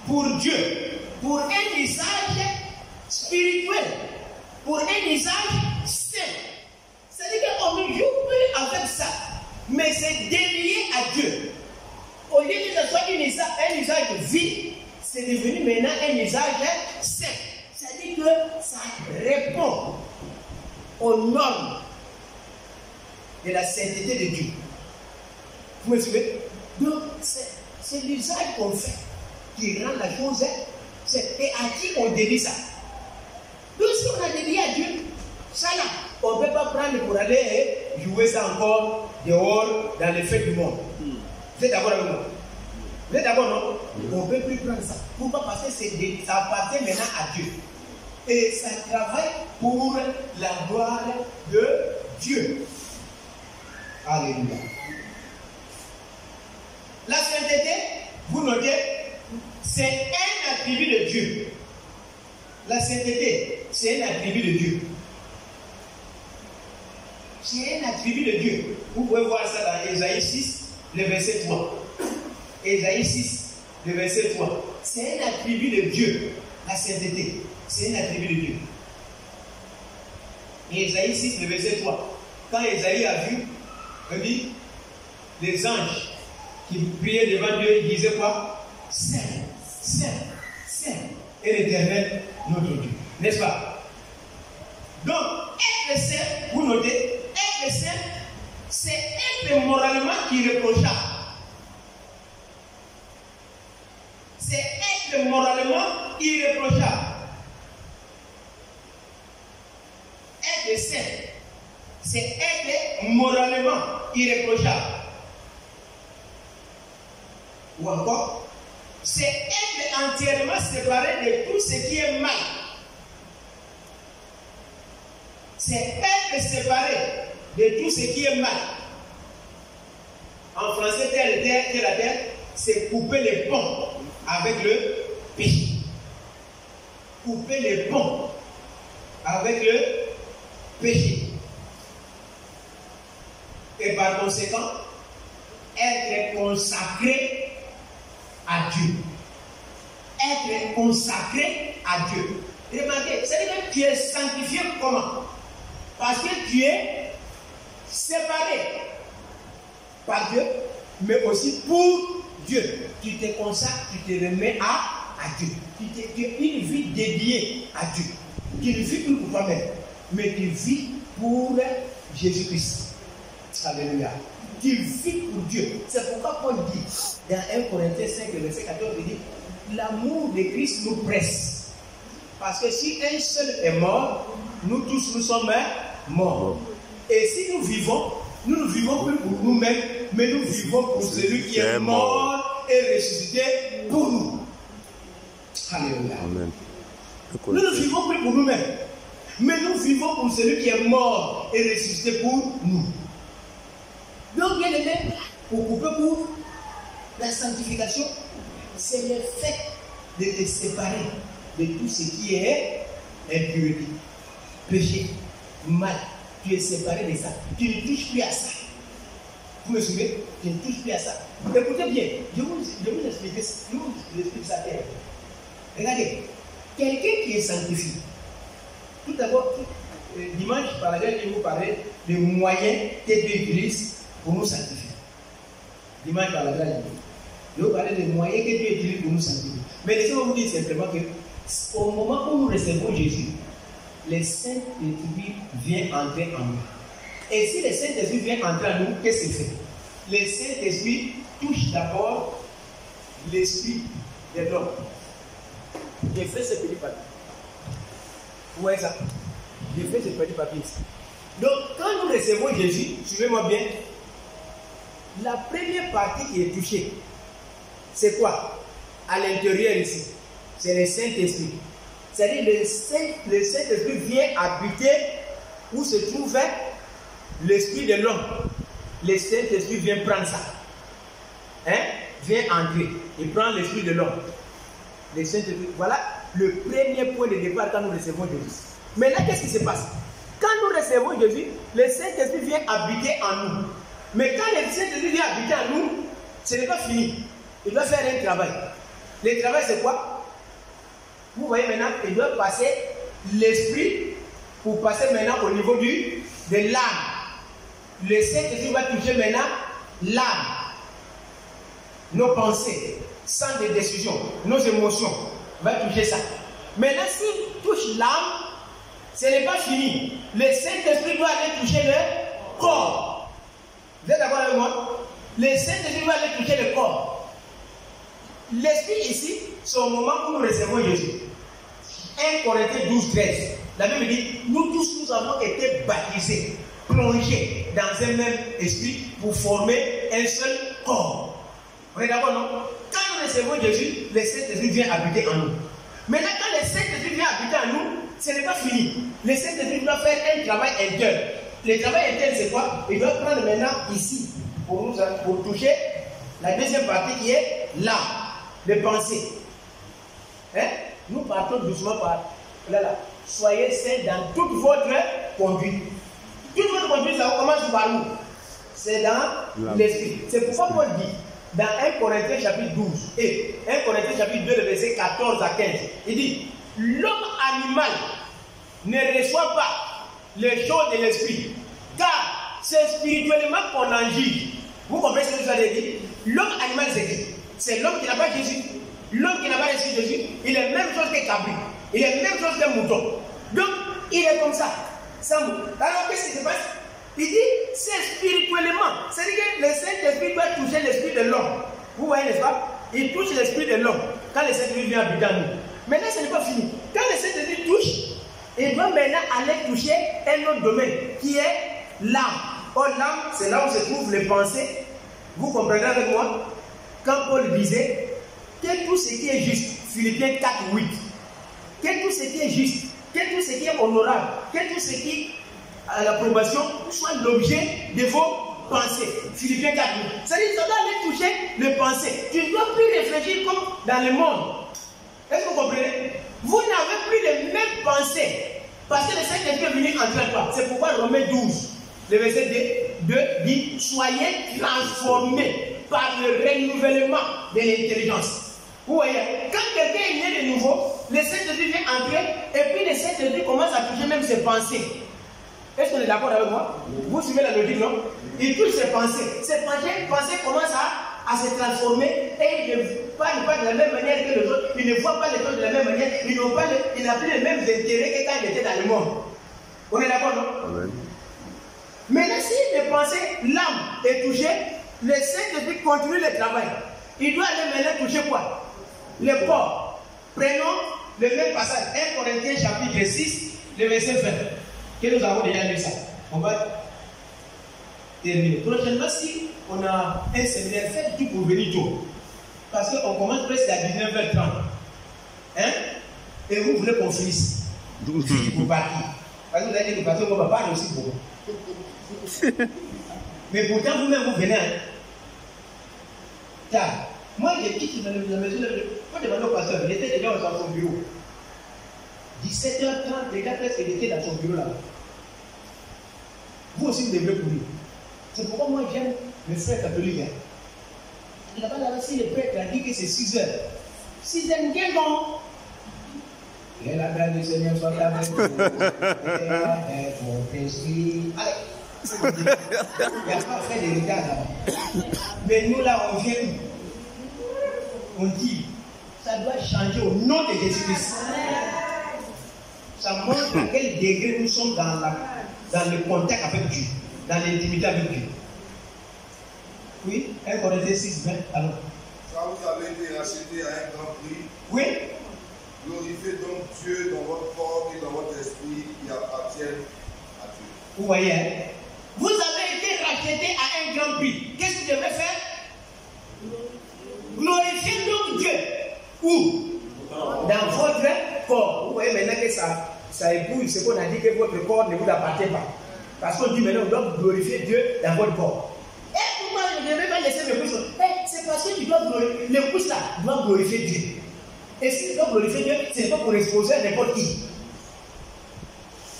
pour Dieu, pour un usage spirituel, pour un usage saint. C'est-à-dire qu'on ne joue plus avec ça, mais c'est délié à Dieu. Au lieu que ce soit un usage de vie, c'est devenu maintenant un usage saint. C'est-à-dire que ça répond aux normes de la sainteté de Dieu. Vous me suivez? Donc, c'est l'usage qu'on fait qui rend la chose. Et à qui on dédie ça? Donc, si on a dédié à Dieu, ça là, on ne peut pas prendre pour aller jouer ça encore dehors dans les fêtes du monde. Vous êtes d'accord avec moi? Vous êtes d'accord, non? On ne peut plus prendre ça. Pourquoi? Parce que ça appartient maintenant à Dieu. Et ça travaille pour la gloire de Dieu. Alléluia. La sainteté, vous notez, c'est un attribut de Dieu. La sainteté, c'est un attribut de Dieu. C'est un attribut de Dieu. Vous pouvez voir ça dans Ésaïe 6, le verset 3. Ésaïe 6, le verset 3. C'est un attribut de Dieu, la sainteté. C'est un attribut de Dieu. Et Ésaïe 6, le verset 3. Quand Ésaïe a vu, il dit, les anges qui priaient devant Dieu, ils disaient quoi? Saint, Saint, Saint est l'Éternel, notre Dieu. N'est-ce pas? Donc, être saint, vous notez, être saint, c'est être moralement irréprochable. C'est être moralement irréprochable. Être saint, c'est être moralement irréprochable. Ou encore, c'est être entièrement séparé de tout ce qui est mal. C'est être séparé de tout ce qui est mal. En français, terre, c'est couper les ponts avec le péché. Couper les ponts avec le péché. Et par conséquent, être consacré à Dieu. Être consacré à Dieu. Remarquez, c'est-à-dire que tu es sanctifié comment? Parce que tu es séparé par Dieu, mais aussi pour Dieu. Tu te consacres, tu te remets à Dieu. Tu as une vie dédiée à Dieu. Tu ne vis plus pour toi-même, mais tu vis pour Jésus-Christ. Alléluia. Tu vis pour Dieu. C'est pourquoi Paul dit dans 1 Corinthiens 5, verset 14, il dit, l'amour de Christ nous presse. Parce que si un seul est mort, nous tous nous sommes morts. Et si nous ne vivons plus pour nous-mêmes, mais nous vivons pour celui qui est mort et ressuscité pour nous. Alléluia. Amen. Nous ne vivons plus pour nous-mêmes, mais nous vivons pour celui qui est mort et ressuscité pour nous. Donc, bien aimé, pour couper pour la sanctification, c'est le fait de te séparer de tout ce qui est impureté, péché, mal. Tu es séparé de ça. Tu ne touches plus à ça. Vous me suivez? Je ne touche plus à ça. Écoutez bien, je vous explique ça. Regardez, quelqu'un qui est sanctifié, tout d'abord, dimanche, par exemple, je vais vous parler des moyens que Dieu utilise pour nous sanctifier. Dimanche, par exemple, je vais vous parler des moyens que Dieu utilise pour nous sanctifier. Mais laissez-moi vous dire simplement que au moment où nous recevons Jésus, le Saint-Esprit vient entrer en nous. Et si le Saint-Esprit vient entrer en nous, qu'est-ce qu'il fait? Le Saint-Esprit touche d'abord l'esprit de l'homme. J'ai fait ce petit papier. Vous voyez ça? J'ai fait ce petit papier ici. Donc, quand nous recevons Jésus, suivez-moi bien, la première partie qui est touchée, c'est quoi? À l'intérieur ici, c'est le Saint-Esprit. C'est-à-dire le Saint-Esprit vient habiter où se trouve l'esprit de l'homme. Le Saint-Esprit vient prendre ça. Vient entrer. Il prend l'esprit de l'homme. Le Saint-Esprit. Voilà le premier point de départ quand nous recevons Jésus. Maintenant, qu'est-ce qui se passe? Quand nous recevons Jésus, le Saint-Esprit vient habiter en nous. Mais quand le Saint-Esprit vient habiter en nous, ce n'est pas fini. Il doit faire un travail. Le travail, c'est quoi? Vous voyez maintenant, il doit passer l'esprit pour passer maintenant au niveau de l'âme. Le Saint-Esprit va toucher maintenant l'âme, nos pensées, sans des décisions, nos émotions, va toucher ça. Maintenant, s'il touche l'âme, ce n'est pas fini. Le Saint-Esprit doit aller toucher le corps. Vous êtes d'accord avec moi? Le Saint-Esprit doit aller toucher le corps. L'esprit ici, c'est au moment où nous recevons Jésus. 1 Corinthiens 12, 13. La Bible dit, nous tous, nous avons été baptisés, plongés dans un même esprit pour former un seul corps. Vous êtes d'accord, non? Quand nous recevons Jésus, le Saint-Esprit vient habiter en nous. Maintenant, quand le Saint-Esprit vient habiter en nous, ce n'est pas fini. Le Saint-Esprit doit faire un travail interne. Le travail interne, c'est quoi? Il doit prendre maintenant ici, pour toucher la deuxième partie qui est l'âme, les pensées. Nous partons doucement par là. Soyez saints dans toute votre conduite. Toute votre conduite, ça commence par où? C'est dans l'esprit. C'est pourquoi Paul dit, dans 1 Corinthiens chapitre 12, et 1 Corinthiens chapitre 2, le verset 14 à 15, il dit, l'homme animal ne reçoit pas les choses de l'esprit, car c'est spirituellement qu'on en juge. Vous comprenez ce que je veux dire? L'homme animal, c'est qui? C'est l'homme qui n'a pas Jésus. L'homme qui n'a pas reçu Jésus, il est la même chose qu'un cabri. Il est la même chose qu'un mouton. Donc, il est comme ça. Alors, qu'est-ce qui se passe? Il dit, c'est spirituellement. C'est-à-dire que le Saint-Esprit doit toucher l'esprit de l'homme. Vous voyez, n'est-ce pas? Il touche l'esprit de l'homme quand le Saint-Esprit vient habiter en nous. Maintenant, ce n'est pas fini. Quand le Saint-Esprit touche, il doit maintenant aller toucher un autre domaine qui est l'âme. Or, l'âme, c'est là où se trouvent les pensées. Vous comprenez avec moi? Quand Paul disait que tout ce qui est juste, Philippiens 4, 8, que tout ce qui est juste, que tout ce qui est honorable, que tout ce qui a l'approbation soit l'objet de vos pensées. Philippiens 4, 8. C'est-à-dire que ça doit aller toucher les pensées. Tu ne dois plus réfléchir comme dans le monde. Est-ce que vous comprenez? Vous n'avez plus les mêmes pensées parce que le Saint-Esprit est venu entrer en toi. C'est pourquoi Romains 12, le verset 2 dit, soyez transformés par le renouvellement de l'intelligence. Vous voyez, quand quelqu'un est né de nouveau, le Saint-Esprit vient entrer et puis le Saint-Esprit commence à toucher même ses pensées. Est-ce qu'on est d'accord avec moi? Vous suivez la logique, non? Il touche ses pensées. Ses pensées commencent à se transformer et il ne parle pas de la même manière que les autres. Il ne voit pas les choses de la même manière. Il n'a plus les mêmes intérêts que quand il était dans le monde. On est d'accord, non? Amen. Maintenant, si les pensées, l'âme est touchée, le Saint-Esprit continue le travail. Il doit aller maintenant toucher quoi? Le corps. Prenons le même passage, 1 Corinthiens chapitre 6, le verset 20, que nous avons déjà lu ça. On va terminer. Prochainement, si on a un séminaire, faites tout pour venir tôt. Parce qu'on commence presque à 19h30. Hein? Et vous voulez qu'on finisse. Vous partez. Parce que vous allez dire que on va parler aussi pour vous. Mais pourtant, vous-même, vous venez. Hein? Car, moi, j'ai quitté la maison. Quand je demandais au pasteur, il était déjà dans son bureau. 17h30, déjà presque, il était dans son bureau là-bas. Vous aussi, vous devez courir. C'est pourquoi moi, j'aime Le frère catholique, hein. Il n'a pas d'avoir si le prêtre a dit que c'est 6 heures. 6 heures, bien bon. Et la grâce du Seigneur soit avec vous. Et votre esprit. Allez. Il n'y a pas fait de retard là. Mais nous là, on vient. On dit, ça doit changer au nom de Jésus-Christ. Ça montre à quel degré nous sommes dans le contact avec Dieu, dans l'intimité avec Dieu. Oui, 1 Corinthiens 6, 20, alors. Car vous avez été rachetés à un grand prix. Oui. Glorifiez donc Dieu dans votre corps et dans votre esprit qui appartiennent à Dieu. Vous voyez, hein? Vous avez été rachetés à un grand prix. Qu'est-ce que vous devez faire? Glorifiez donc Dieu. Où? Dans votre corps. Vous voyez maintenant que ça épouille ce qu'on a dit que votre corps ne vous appartient pas. Parce qu'on dit maintenant, on doit glorifier Dieu dans votre corps. Et pourquoi je ne devais pas laisser le pouce? C'est parce que tu dois glorifier. Le pouce là doit glorifier Dieu. Et si tu dois glorifier Dieu, ce n'est pas pour exposer à n'importe qui.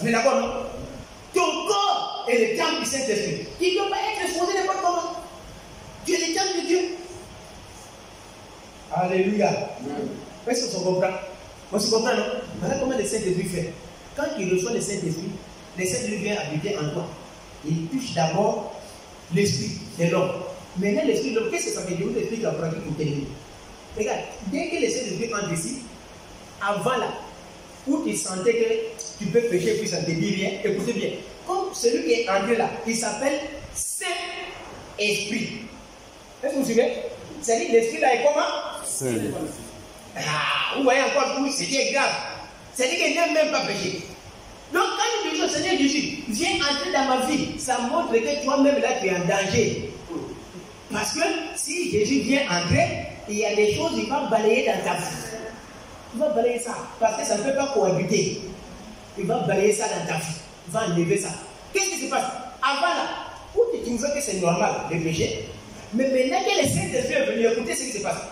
On est d'accord, non? Ton corps est le temple du Saint-Esprit. Il ne doit pas être exposé n'importe comment. Tu es le temple de Dieu. Alléluia. Est-ce qu'on comprend? On se comprend, non? Voilà comment le Saint-Esprit fait. Quand il reçoit le Saint-Esprit, le Saint-Esprit vient habiter en toi. Il touche d'abord l'esprit de l'homme. Maintenant, l'esprit de l'homme, qu'est-ce que ça veut dire? Je vous explique en pratique pour terminer. Regarde, dès que le Saint-Esprit entre ici, avant là, où tu sentais que tu peux pécher puis ça ne te dit rien, écoutez bien. Comme celui qui est entré là, il s'appelle Saint-Esprit. Est-ce que vous suivez? C'est-à-dire l'esprit là est comment? Saint. Ah, vous voyez encore tout, c'est grave. C'est-à-dire qu'il n'aime même pas pécher. Donc quand nous disons au Seigneur Jésus, viens entrer dans ma vie, ça montre que toi-même là tu es en danger. Parce que si Jésus vient entrer, il y a des choses qu'il va balayer dans ta vie. Il va balayer ça, parce que ça ne peut pas cohabiter. Il va balayer ça dans ta vie. Il va enlever ça. Qu'est-ce qui se passe? Avant là, où tu trouves que c'est normal de pécher, mais maintenant que le Saint-Esprit est venu, écoutez ce qui se passe.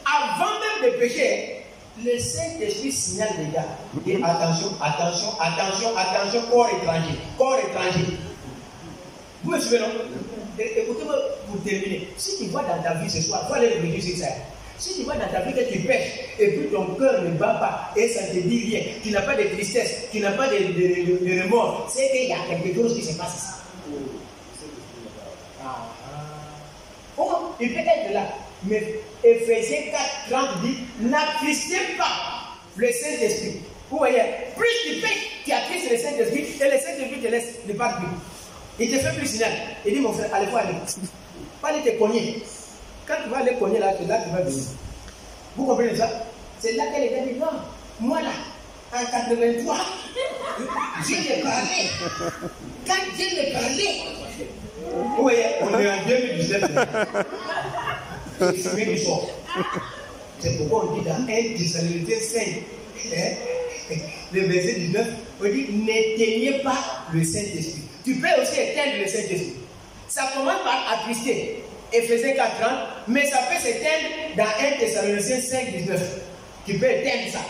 Avant même de pécher, le Saint-Esprit signale les gars. Et attention, attention, attention, attention, corps étranger. Corps étranger. Vous me suivez, non? Écoutez-moi pour terminer. Si tu vois dans ta vie ce soir, il faut aller vérifier sur ça. Si tu vois dans ta vie que tu pêches et puis ton cœur ne bat pas et ça ne te dit rien, tu n'as pas de tristesse, tu n'as pas de remords, c'est qu'il y a quelque chose qui se passe ici. Oh, il peut être là. Mais Ephésiens 4:30 dit, n'attristez pas le Saint-Esprit. Vous voyez, plus tu pêches, tu attristes le Saint-Esprit et le Saint-Esprit te laisse ne pas plus. Il te fait plus signal. Il dit, mon frère, allez, faut aller. Pas aller te cogner. Quand tu vas aller cogner là, tu vas venir. Vous comprenez ça? C'est là que les gars disent, non, moi là, en 83, Dieu me parlait. Quand Dieu me parlait, vous voyez, on est en 2019. C'est du sort. C'est pourquoi on dit dans 1 Thessaloniciens 5, le verset 19, on dit, n'éteignez pas le Saint-Esprit. Tu peux aussi éteindre le Saint-Esprit. Ça commence par attrister, Ephésiens 4:30, mais ça peut s'éteindre dans 1 Thessaloniciens 5:19. Tu peux éteindre ça,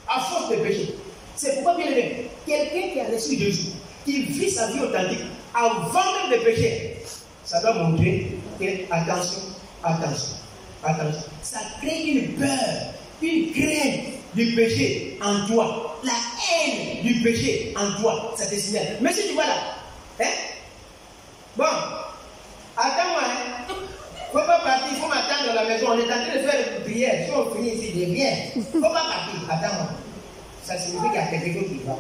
à force de péché. C'est pourquoi, bien aimé, quelqu'un qui a reçu Jésus, qui vit sa vie authentique, avant même de pécher, ça doit montrer que, attention, attention, attention, ça crée une peur, une crainte du péché en toi, la haine du péché en toi, ça te signale. Mais si tu vois là, hein? Bon, attends-moi, hein? Faut pas partir, il faut m'attendre à la maison. On est en train de faire une prière. Si on finit ici, je viens. Faut pas partir, attends-moi. Ça signifie qu'il y a quelque chose qui va.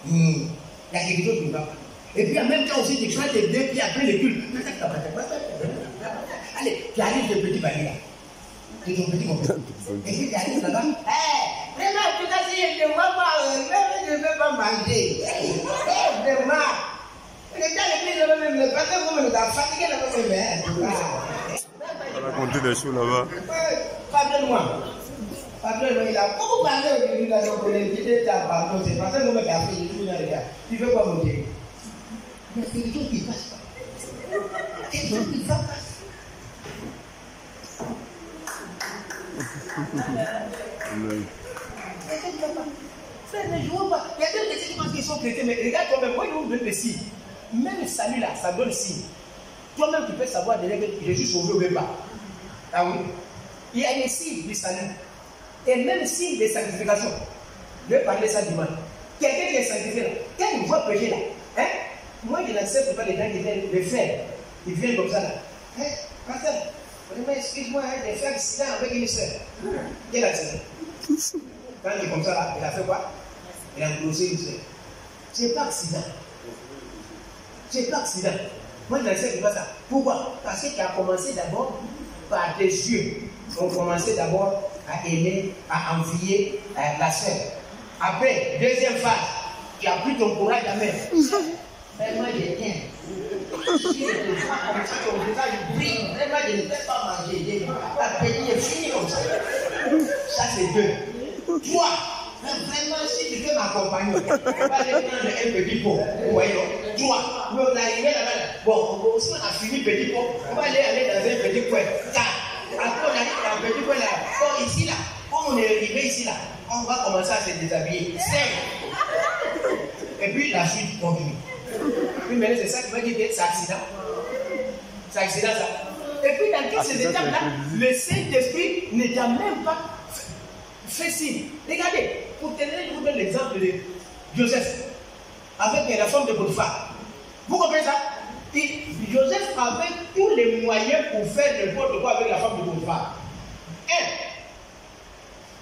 Il y a quelque chose qui va. Et puis en même temps aussi, tu prends tes deux pieds après le culte. Allez, tu arrives de petit bagage là. C'est ton petit compagnon. Et puis tu arrives là-bas. Hé, vraiment, tu t'as dit, je ne veux pas manger. Vraiment. Les gars, les filles, même le patin, vous me l'avez fatigué là-bas. On a compté des choses là-bas. Pardonne-moi. Pardonne-moi, il a beaucoup parlé aujourd'hui là, donc les guider ta pardon. C'est parce que nous me café, tu veux pas me dire. Mais c'est quelque chose qui passe pas. Quelque chose qui va pas. Frère, ne jouons pas. Il y a des gens qui sont chrétiens, mais regarde toi-même, moi, ils nous donnent des signes. Même le salut là, ça donne signe. Toi-même, tu peux savoir déjà que je suis sauvé ou même pas. Ah oui. Il y a des signes du salut. Et même signes de sanctification. Je vais parler ça dimanche. Quelqu'un qui est sanctifié là, quand il voit pécher là, hein, moi je n'accepte pas les gens qui viennent le faire. Ils viennent comme ça là. Hein, pasteur, vraiment excuse-moi, hein, j'ai fait un accident avec une soeur. Quel accident? Quand il est comme ça là, il a fait quoi? Il a engrossé une soeur. C'est pas accident. C'est pas accident. Moi je n'accepte pas ça. Pourquoi? Parce que tu as commencé d'abord par tes yeux. On commençait d'abord à aimer, à envier la soeur. Après, deuxième phase, tu as pris ton courage à main. Vraiment, je t'aime. Si je ne fais pas comme ça, ton visage brille. Vraiment, je ne vais pas manger. Ta petite est finie comme ça. Ça, c'est deux. Toi, vraiment, si tu veux m'accompagner, on va aller prendre un petit pot. Vous voyez, non? Toi, nous on est arrivé là-bas. Bon, si on a fini petit pot, on va aller dans un petit coin. Après, on arrive dans un petit coin là. Bon, ici là, quand on est arrivé ici là, on va commencer à se déshabiller. Et puis la suite continue. Puis maintenant, c'est ça qui va dire que c'est accident. C'est accident ça. Et puis dans toutes ces étapes-là, le Saint-Esprit ne t'a même pas fait signe. Regardez, pour vous donner l'exemple de Joseph avec la femme de Potiphar. Vous comprenez ça? Joseph avait tous les moyens pour faire n'importe quoi avec la femme de Potiphar.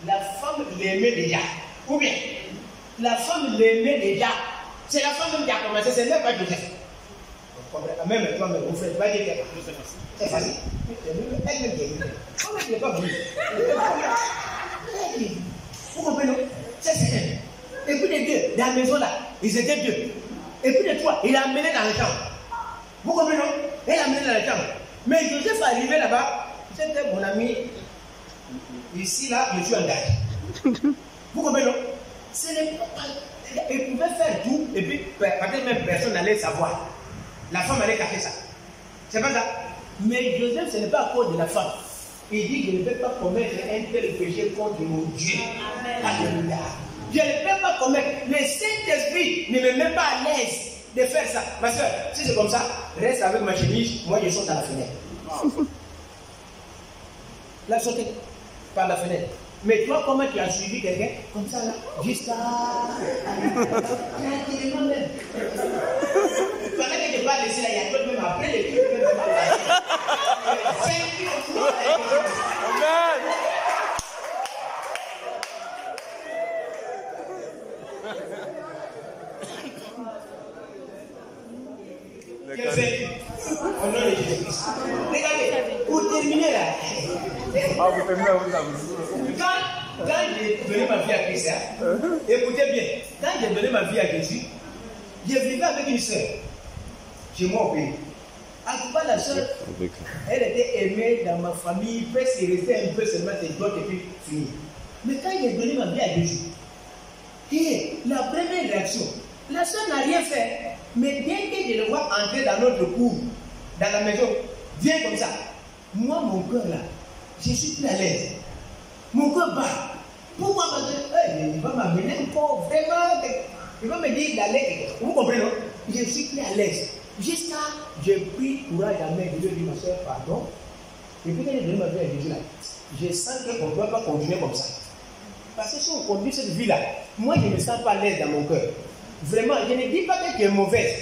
La femme l'aimait déjà. Ou bien, la femme l'aimait déjà. C'est la femme qui a commencé, c'est même pas Joseph. Même toi, vous faites pas dire que c'est facile. Elle-même qui est venue. Comment elle n'est pas venue? Vous comprenez? C'est elle. Et puis les deux, dans la maison là, ils étaient deux. Et puis les trois, il a amené dans le champ. Vous comprenez? Elle a amené dans le champ. Mais Joseph est arrivé là-bas, c'était mon ami. Ici, là, je suis engagé. Vous comprenez? Ce n'est pas. Il pouvait faire tout, et puis peut-être même personne n'allait savoir. La femme allait cacher ça. C'est pas ça. Mais Joseph, ce n'est pas à cause de la femme. Il dit: je ne peux pas commettre un tel péché contre mon Dieu. Alléluia. Je ne peux pas commettre. Le Saint-Esprit ne me met pas à l'aise de faire ça. Ma soeur, si c'est comme ça, reste avec ma chemise, moi je saute à la fenêtre. La sauter par la fenêtre. Mais toi, comment tu as suivi quelqu'un comme ça là, jusqu'à tranquillement même. Pendant que tu vas laisser là, il y a d'autres même après les trucs même Amen. Au nom de Jésus-Christ. Regardez, pour terminer là. Vous terminez Quand j'ai donné ma vie à Christ, écoutez bien, quand j'ai donné ma vie à Jésus, j'ai vécu avec une soeur chez moi au pays. En tout cas, la soeur, elle était aimée dans ma famille, presque il restait un peu seulement des doigts et puis fini. Mais quand j'ai donné ma vie à Jésus, et la première réaction, la soeur n'a rien fait. Mais bien que je le vois entrer dans notre cour, dans la maison, viens comme ça. Moi, mon cœur là, je suis plus à l'aise. Mon cœur bat. Pourquoi? Parce que il va m'amener encore vraiment. Il va me dire d'aller. Vous comprenez, non? Je suis plus à l'aise. Jusqu'à j'ai pris courage à main. Je lui ai dit: ma soeur, pardon. Et puis quand j'ai donné ma vie à Jésus là, je sens qu'on ne doit pas continuer comme ça. Parce que si on conduit cette vie là, moi je ne me sens pas à l'aise dans mon cœur. Vraiment, je ne dis pas que tu es mauvaise.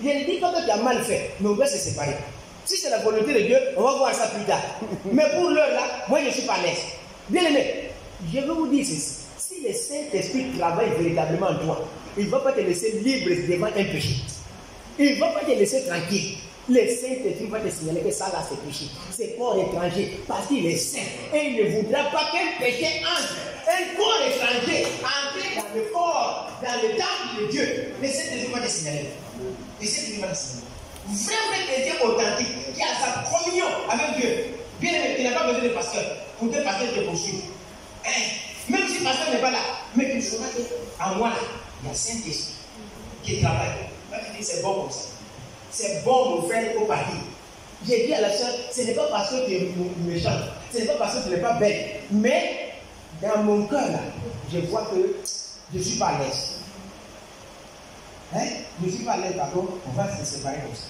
Je ne dis pas que tu as mal fait. Mais on doit se séparer. Si c'est la volonté de Dieu, on va voir ça plus tard. Mais pour l'heure là, moi je ne suis pas à l'aise. Bien aimé, je veux vous dire ceci. Si le Saint-Esprit travaille véritablement en toi, il ne va pas te laisser libre devant un péché. Il ne va pas te laisser tranquille. Le Saint-Esprit va te signaler que ça là c'est péché. C'est corps étranger parce qu'il est saint. Et il ne voudra pas qu'un péché entre. Un corps étranger entrer dans le corps, dans le temple de Dieu. Le Saint-Esprit va te signaler. Le Saint-Esprit va te signaler. Vraiment chrétien authentique qui a sa communion avec Dieu. Bien aimé, il n'a pas besoin de pasteur. Pour que le pasteur te poursuive. Même si le pasteur n'est pas là, mais tu sauras qu'en moi là, il y a Saint-Esprit qui travaille. Tu dis c'est bon comme ça. C'est bon mon frère au paradis. J'ai dit à la soeur, ce n'est pas parce que tu es méchant, ce n'est pas parce que tu n'es pas belle, mais dans mon cœur là, je vois que je ne suis pas à l'aise. Je ne suis pas à l'aise, par contre, on va se séparer comme ça.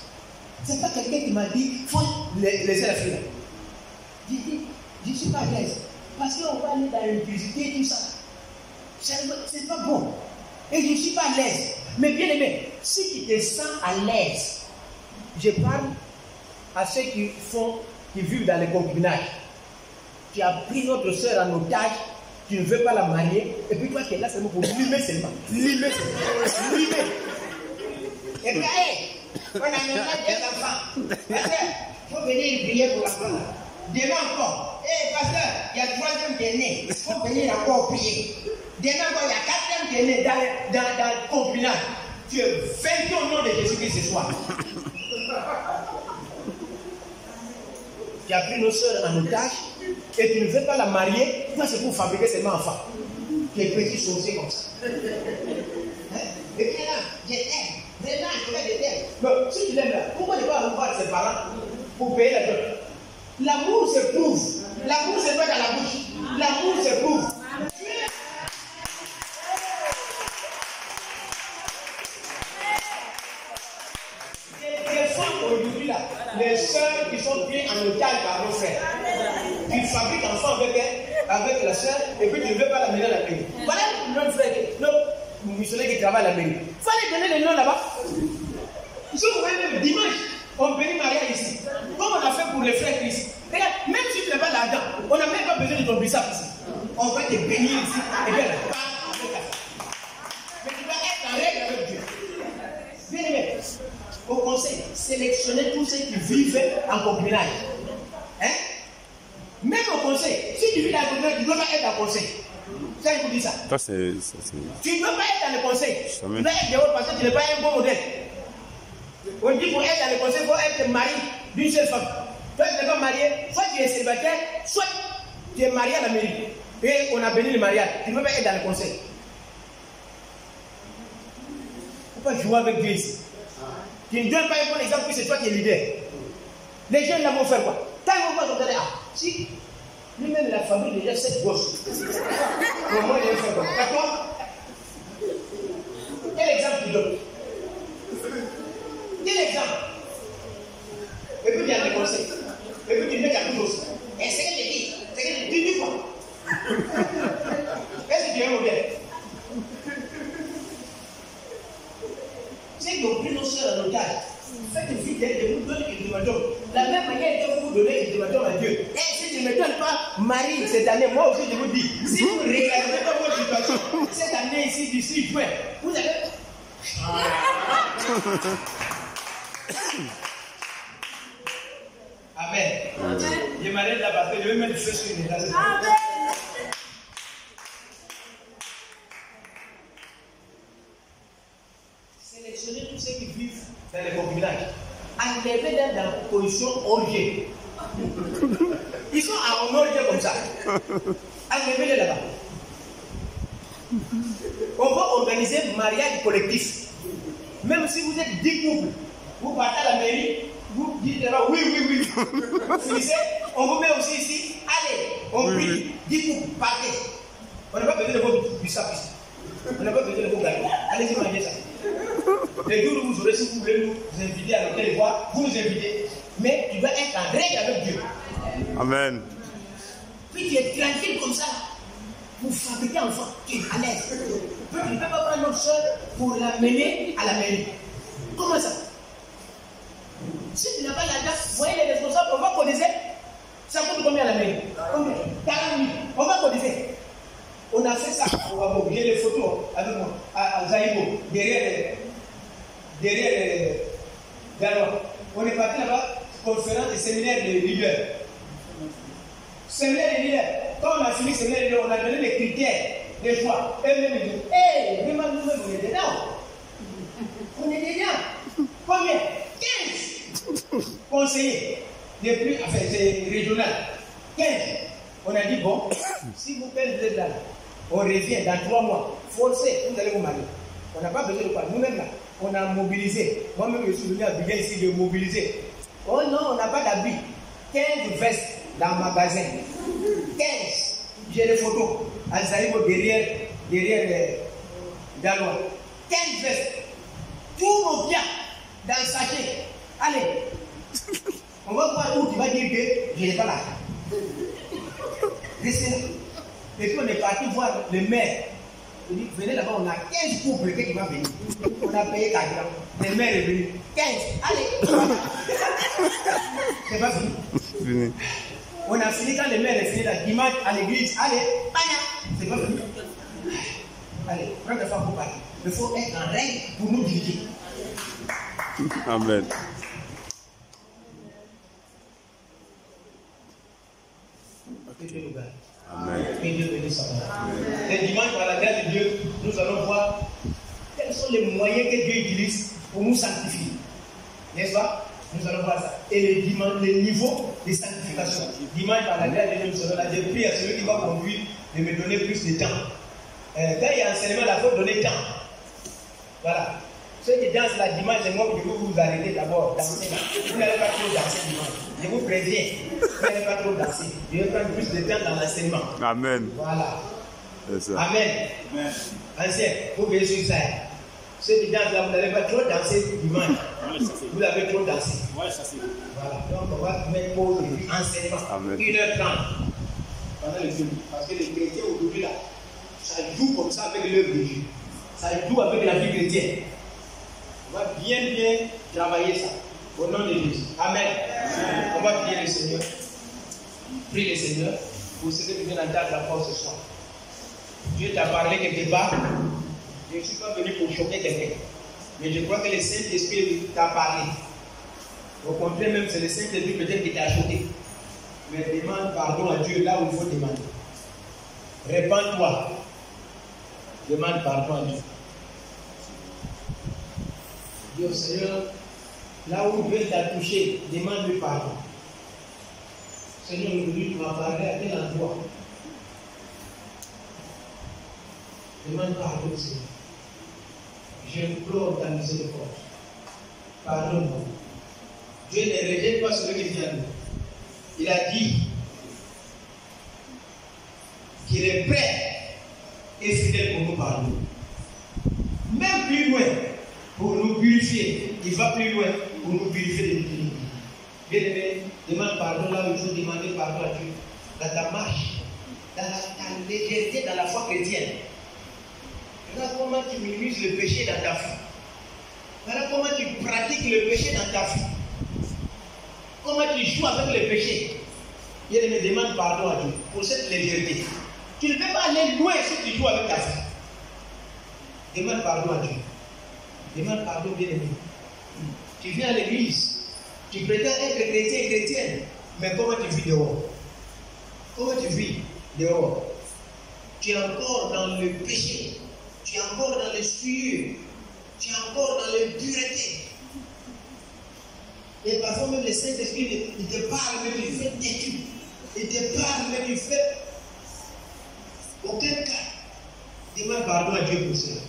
C'est pas quelqu'un qui m'a dit, il faut laisser la fille là. Je dis, je ne suis pas à l'aise. Parce qu'on va aller dans l'impudicité et tout ça. C'est pas bon. Et je ne suis pas à l'aise. Mais bien aimé, si tu te sens à l'aise, je parle à ceux qui vivent dans les concubinages. Tu as pris notre soeur en otage, tu ne veux pas la marier, et puis toi tu es là seulement pour limer seulement. Limer seulement. Limer. Et puis, on a même pas des enfants. Pasteur, il faut venir prier pour l'enfant. Demain encore. Pasteur, il y a 3e qui est né. Il faut venir encore prier. Demain encore, il y a 4e qui est né dans le concubinage. Tu es vaincu au nom de Jésus-Christ ce soir. Tu as pris nos soeurs en otage et tu ne veux pas la marier. Toi, c'est pour fabriquer seulement enfants. Tu es petit sorcier comme ça. Et puis là, je t'aime. Vraiment, je t'aime. Mais si tu l'aimes là, pourquoi ne pas revoir ses parents pour payer la dot? L'amour se prouve. L'amour se met dans la bouche. L'amour se prouve. Des femmes aujourd'hui là, les sœurs qui sont prises en otage par nos frères, qui fabriquent enfants avec la sœur, et puis tu ne veux pas la mener à la mairie. Voilà notre frère, notre missionnaire qui travaille à la mairie. Il fallait donner les noms là-bas. Si vous voyez même dimanche, on bénit Maria ici. Comme on a fait pour les frères Christ. Regarde, même si tu n'as pas l'argent, on n'a même pas besoin de ton bissap ici. On va te bénir ici et bien la part avec ta femme. Mais tu dois être en règle avec Dieu. Bien aimé, au conseil, sélectionnez tous ceux qui vivent en concubinage. Hein? Même au conseil, si tu vis dans le concubinage, tu ne dois pas être en conseil. Ça, il vous dit ça. Ça, Tu ne dois pas être dans le conseil. Tu dois être dehors parce que tu n'es pas un bon modèle. On dit pour être dans le conseil, il faut être mari d'une seule femme. Toi, tu n'es pas marié, soit tu es célibataire, soit tu es marié à la mairie. Et on a béni le mariage. Tu ne peux pas être dans le conseil. Il ne faut pas jouer avec Dieu ici. Tu ne donnes pas un bon exemple que c'est toi qui es leader. Les jeunes là vont faire quoi? Quand ils vont pas dire, si lui-même la famille déjà 7 gosses. Comment il va faire quoi? D'accord? Quel exemple tu donnes? Quel exemple? Et puis il y a des conseils. Et puis tu mets quelque chose. Et c'est ce que je dis. C'est ce que je dis 10 fois. Est-ce que tu es un modèle? C'est que vous prenez nos soeurs en otage. Faites une fille de vous donner une ultimatum. La même manière que vous donnez une ultimatum à Dieu. Et si tu ne me donnes pas Marie cette année, moi aussi je vous dis, si vous ne regardez pas votre situation, cette année ici, d'ici juin, vous avez. Amen. Je m'arrête là parce que je vais mettre du feu sur une étage. Amen. Sélectionnez tous ceux qui vivent dans les concubinages. Enlevez-les dans la position orgier. Ils sont en orgie comme ça. Enlevez-les là-bas. On va organiser un mariage collectif. Même si vous êtes 10 couples, vous partez à la mairie, vous dites alors oui, oui, oui. Vous finissez, on vous met aussi ici. Allez, on prie. 10 couples, partez. On n'a pas besoin de vos bissap ici. On n'a pas besoin de vos gars. Allez-y manger ça. Les jours où vous aurez, si vous voulez nous inviter à l'hôtel voir, vous nous invitez. Mais tu dois être en règle avec Dieu. Amen. Puis tu es tranquille comme ça. Vous fabriquez enfant, tu es à l'aise. Tu ne peux pas prendre notre soeur pour la mener à la mairie. Comment ça? Si tu n'as pas l'argent, vous voyez les responsables, on va cotiser. Ça coûte combien à la mairie? Combien? 40 000. On va cotiser. On a fait ça. On va mobiliser les photos avec moi à Zaïbo, derrière Galois. On est parti là-bas, conférence et séminaire de leaders. Séminaire de leaders. Quand on a fini le séminaire de leaders, on a donné les critères des choix. Eux-mêmes ils disent, hé, vraiment nous-mêmes on est dedans. On est dedans. Combien? 15 conseillers. Depuis, enfin c'est régional. 15. On a dit, bon, si vous êtes là, on revient dans 3 mois. Forcez, vous allez vous marier. On n'a pas besoin de quoi. Nous-mêmes là, on a mobilisé. Moi-même, je suis venu à Bigay ici de mobiliser. Oh non, on n'a pas d'habit. 15 vestes dans le magasin. 15. J'ai les photos. À Zaïbo derrière Galois. 15 vestes. Tout nos biens dans le sachet. Allez, je n'ai pas là. Restez là. Et puis on est parti voir le maire. Il dit, venez là-bas, on a 15 couples qui vont venir. On a payé 4 ans. Le maire est venu. 15, allez. C'est pas fini. On a fini quand le maire est fini là, dimanche à l'église. Allez, c'est pas fini. Allez, prends la fois pour partir. Il faut être en règle pour nous diriger. Amen. Amen. Et dimanche, par la grâce de Dieu, nous allons voir quels sont les moyens que Dieu utilise pour nous sanctifier. N'est-ce pas? Nous allons voir ça. Et les niveaux de sanctification. Dimanche, par la grâce de Dieu, nous allons là. Je prie à celui qui va conduire de me donner plus de temps. Quand il y a enseignement, il faut donner temps. Voilà. Ceux qui dansent là dimanche, c'est moi qui vais vous arrêter d'abord danser. Vous n'allez pas trop danser dimanche. Je vous préviens. Vous n'allez pas trop danser. Je vais prendre plus de temps dans l'enseignement. Amen. Voilà. C'est ça. Amen. Ancien, vous veillez sur ça. Ceux qui dansent là, vous n'allez pas trop danser dimanche. Vous avez trop dansé. Voilà. Donc on va mettre pause enseignement. 1h30. Pendant le film. Parce que les chrétiens aujourd'hui là, ça joue comme ça avec l'œuvre de Dieu. Ça joue avec la vie chrétienne. On va bien travailler ça. Au nom de Jésus. Amen. On va prier le Seigneur. Prie le Seigneur pour ce que tu viens d'entendre la force ce soir. Dieu t'a parlé quelque part. Je ne suis pas venu pour choquer quelqu'un. Mais je crois que le Saint-Esprit t'a parlé. Au contraire, même c'est le Saint-Esprit peut-être qui t'a choqué. Mais demande pardon à Dieu là où il faut demander. Répands-toi. Demande pardon à Dieu. Dis au Seigneur, là où Dieu t'a touché, demande-lui pardon. Seigneur, aujourd'hui, tu m'as parlé à quel endroit? Demande pardon, Seigneur. J'implore ta miséricorde. Pardonne-moi. Dieu ne rejette pas celui qui vient à nous. Il a dit qu'il est prêt et fidèle pour nous pardonner. Même plus loin, pour nous purifier. Il va plus loin pour nous purifier de l'iniquité. Bien aimé, demande pardon là où il faut demander pardon à Dieu. Dans ta marche, dans ta légèreté, dans la foi chrétienne. Voilà comment tu minimises le péché dans ta vie. Voilà comment tu pratiques le péché dans ta vie. Comment tu joues avec le péché. Bien aimé, demande pardon à Dieu pour cette légèreté. Tu ne peux pas aller loin si tu joues avec ta vie. Demande pardon à Dieu. Demande pardon, bien aimé. Tu viens à l'église. Tu prétends être chrétien et chrétienne. Mais comment tu vis dehors? Comment tu vis dehors? Tu es encore dans le péché. Tu es encore dans les souillures. Tu es encore dans l'impureté. Et parfois même le Saint-Esprit, il te parle, mais il fait têtu. Il te parle, mais il fait aucun cas. Demande pardon à Dieu pour cela.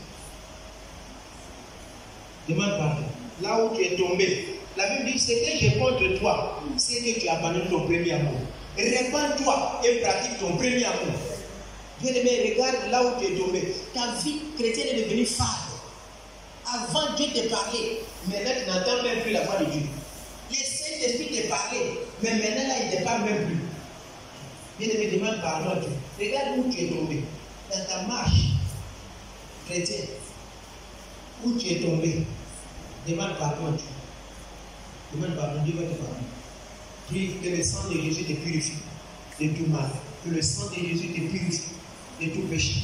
Demande pardon. Là où tu es tombé, la Bible dit ce que j'ai contre toi, c'est que tu abandonnes ton premier amour. Répands-toi et pratique ton premier amour. Bien aimé, regarde là où tu es tombé. Ta vie chrétienne est devenue fade. Avant Dieu te parlait, maintenant tu n'entends même plus la voix de Dieu. Le Saint-Esprit te parlait, mais maintenant là il ne te parle même plus. Bien aimé, demande pardon à Dieu. Regarde où tu es tombé. Dans ta marche chrétienne, où tu es tombé, demande pardon à Dieu. Demande pardon, Dieu va te pardonner. Prie que le sang de Jésus te purifie de tout mal. Que le sang de Jésus te purifie de tout péché.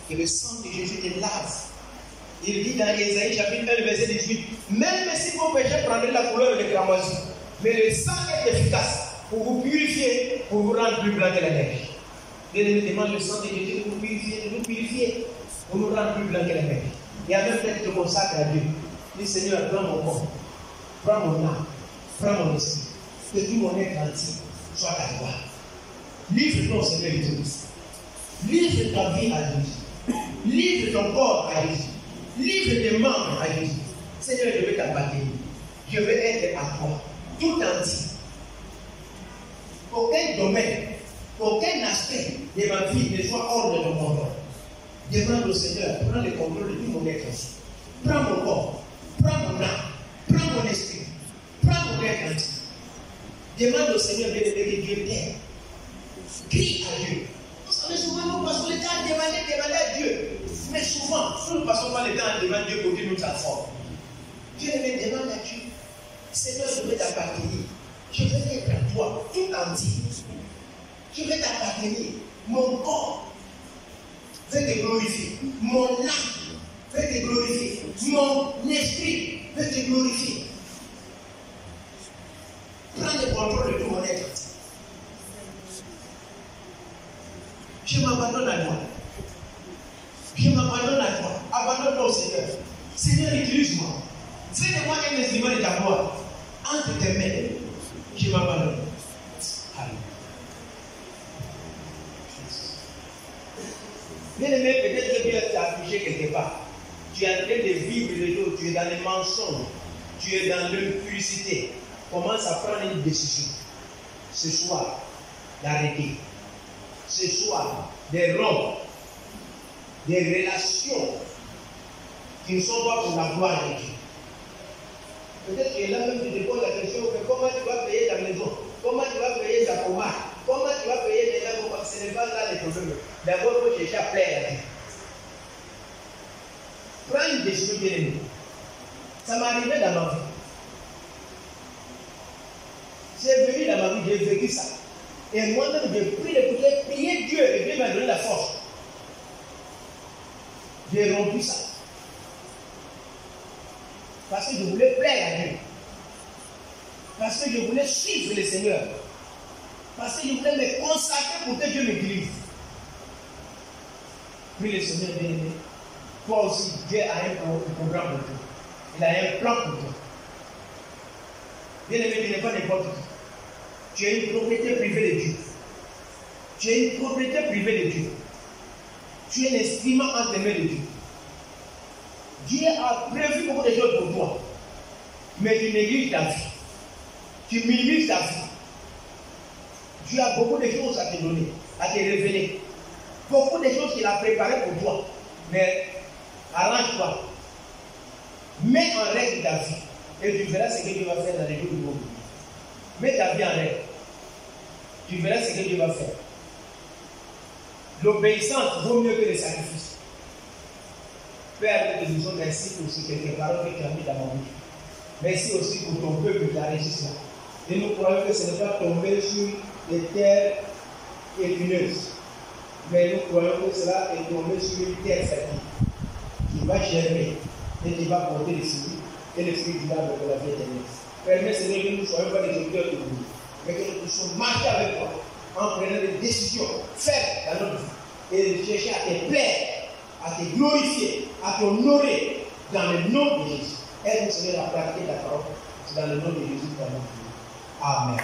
Que le sang de Jésus te lave. Il dit dans Ésaïe chapitre 1, verset 18, même si vos péchés prendraient la couleur de cramoisi, mais le sang est efficace pour vous purifier, pour vous rendre plus blanc que la neige. Dieu demande le sang de Jésus pour nous purifier, pour nous rendre plus blanc que la neige. Et en même temps, tu te consacres à Dieu. Dis Seigneur, prends mon corps, prends mon âme, prends mon esprit, que tout mon être entier soit à toi. Livre-toi au Seigneur Jésus-Christ. Livre ta vie à Jésus. Livre ton corps à Jésus. Livre tes membres à Jésus. Seigneur, je veux t'appartenir. Je veux être à toi, tout entier. Aucun domaine, aucun aspect de ma vie ne soit hors de ton contrôle. Demande au Seigneur, prends le contrôle de tout mon être. Prends mon corps, prends mon âme, prends mon esprit, prends mon être entier. Demande au Seigneur bien-aimé que Dieu t'aide. Crie à Dieu. Vous savez, souvent nous passons le temps à demander à Dieu. Mais souvent, nous ne passons pas le temps à demander à Dieu pour qu'il nous transforme. Bien-aimé, demande à Dieu. Seigneur, je vais t'appartenir. Je vais être à toi tout entier. Je vais t'appartenir. Mon corps va te glorifier. Mon âme va te glorifier. Mon esprit va te glorifier. Prends le contrôle de tout mon être. Je m'abandonne à toi. Je m'abandonne à toi. Abandonne-toi au Seigneur. Seigneur, utilise-moi. Fais de moi un instrument de ta gloire. Entre tes mains, je m'abandonne. Alléluia. Bien-aimé, peut-être que Dieu t'a affiché quelque part. Tu es en train de vivre le dos, tu es dans les mensonges, tu es dans l'impudicité. Commence à prendre une décision. Ce soir, d'arrêter. Ce soir, de rompre des relations qui ne sont pas pour la gloire de Dieu. Peut-être que là même tu te poses la question que comment tu vas payer ta maison, comment tu vas payer ta commande, comment tu vas payer les gens, ce n'est pas là le problème. D'abord, il faut chercher à plaire à Dieu. Prends une décision bien aimée. Ça m'est arrivé dans ma vie. C'est venu dans ma vie, j'ai vécu ça. Et moi-même, j'ai pris le côté, prier Dieu, et Dieu m'a donné la force. J'ai rompu ça. Parce que je voulais plaire à Dieu. Parce que je voulais suivre le Seigneur. Parce que je voulais me consacrer pour que Dieu me guérisse. Puis le Seigneur bien aimé. Toi aussi, Dieu a un programme pour toi. Il a un plan pour toi. Bien aimé, tu n'es pas n'importe qui. Tu es une propriété privée de Dieu. Tu es une propriété privée de Dieu. Tu es l'instrument entre les mains de Dieu. Dieu a prévu beaucoup de choses pour toi. Mais tu négliges ta vie. Tu minimises ta vie. Dieu a beaucoup de choses à te donner, à te révéler. Beaucoup de choses qu'il a préparées pour toi. Mais arrange-toi. Mets en règle ta vie. Et tu verras ce que Dieu va faire dans les jours du monde. Mets ta vie en règle. Tu verras ce que Dieu va faire. L'obéissance vaut mieux que les sacrifices. Père, nous te disons merci pour ces quelques paroles que tu as mis dans ma vie. Merci aussi pour ton peuple qui a réussi cela. Et nous croyons que ce n'est pas tombé sur des terres épineuses. Mais nous croyons que cela est tombé sur une terre fertile qui va germer et qui va porter les fruits et les fruits durables de la vie éternelle. Permets, Seigneur, que nous ne soyons pas des auditeurs de vous, mais que nous puissions marcher avec toi en prenant des décisions fermes dans notre vie et chercher à te plaire, à te glorifier, à t'honorer dans le nom de Jésus. Aide-nous, Seigneur, à pratiquer ta parole. C'est dans le nom de Jésus que nous prions. Amen.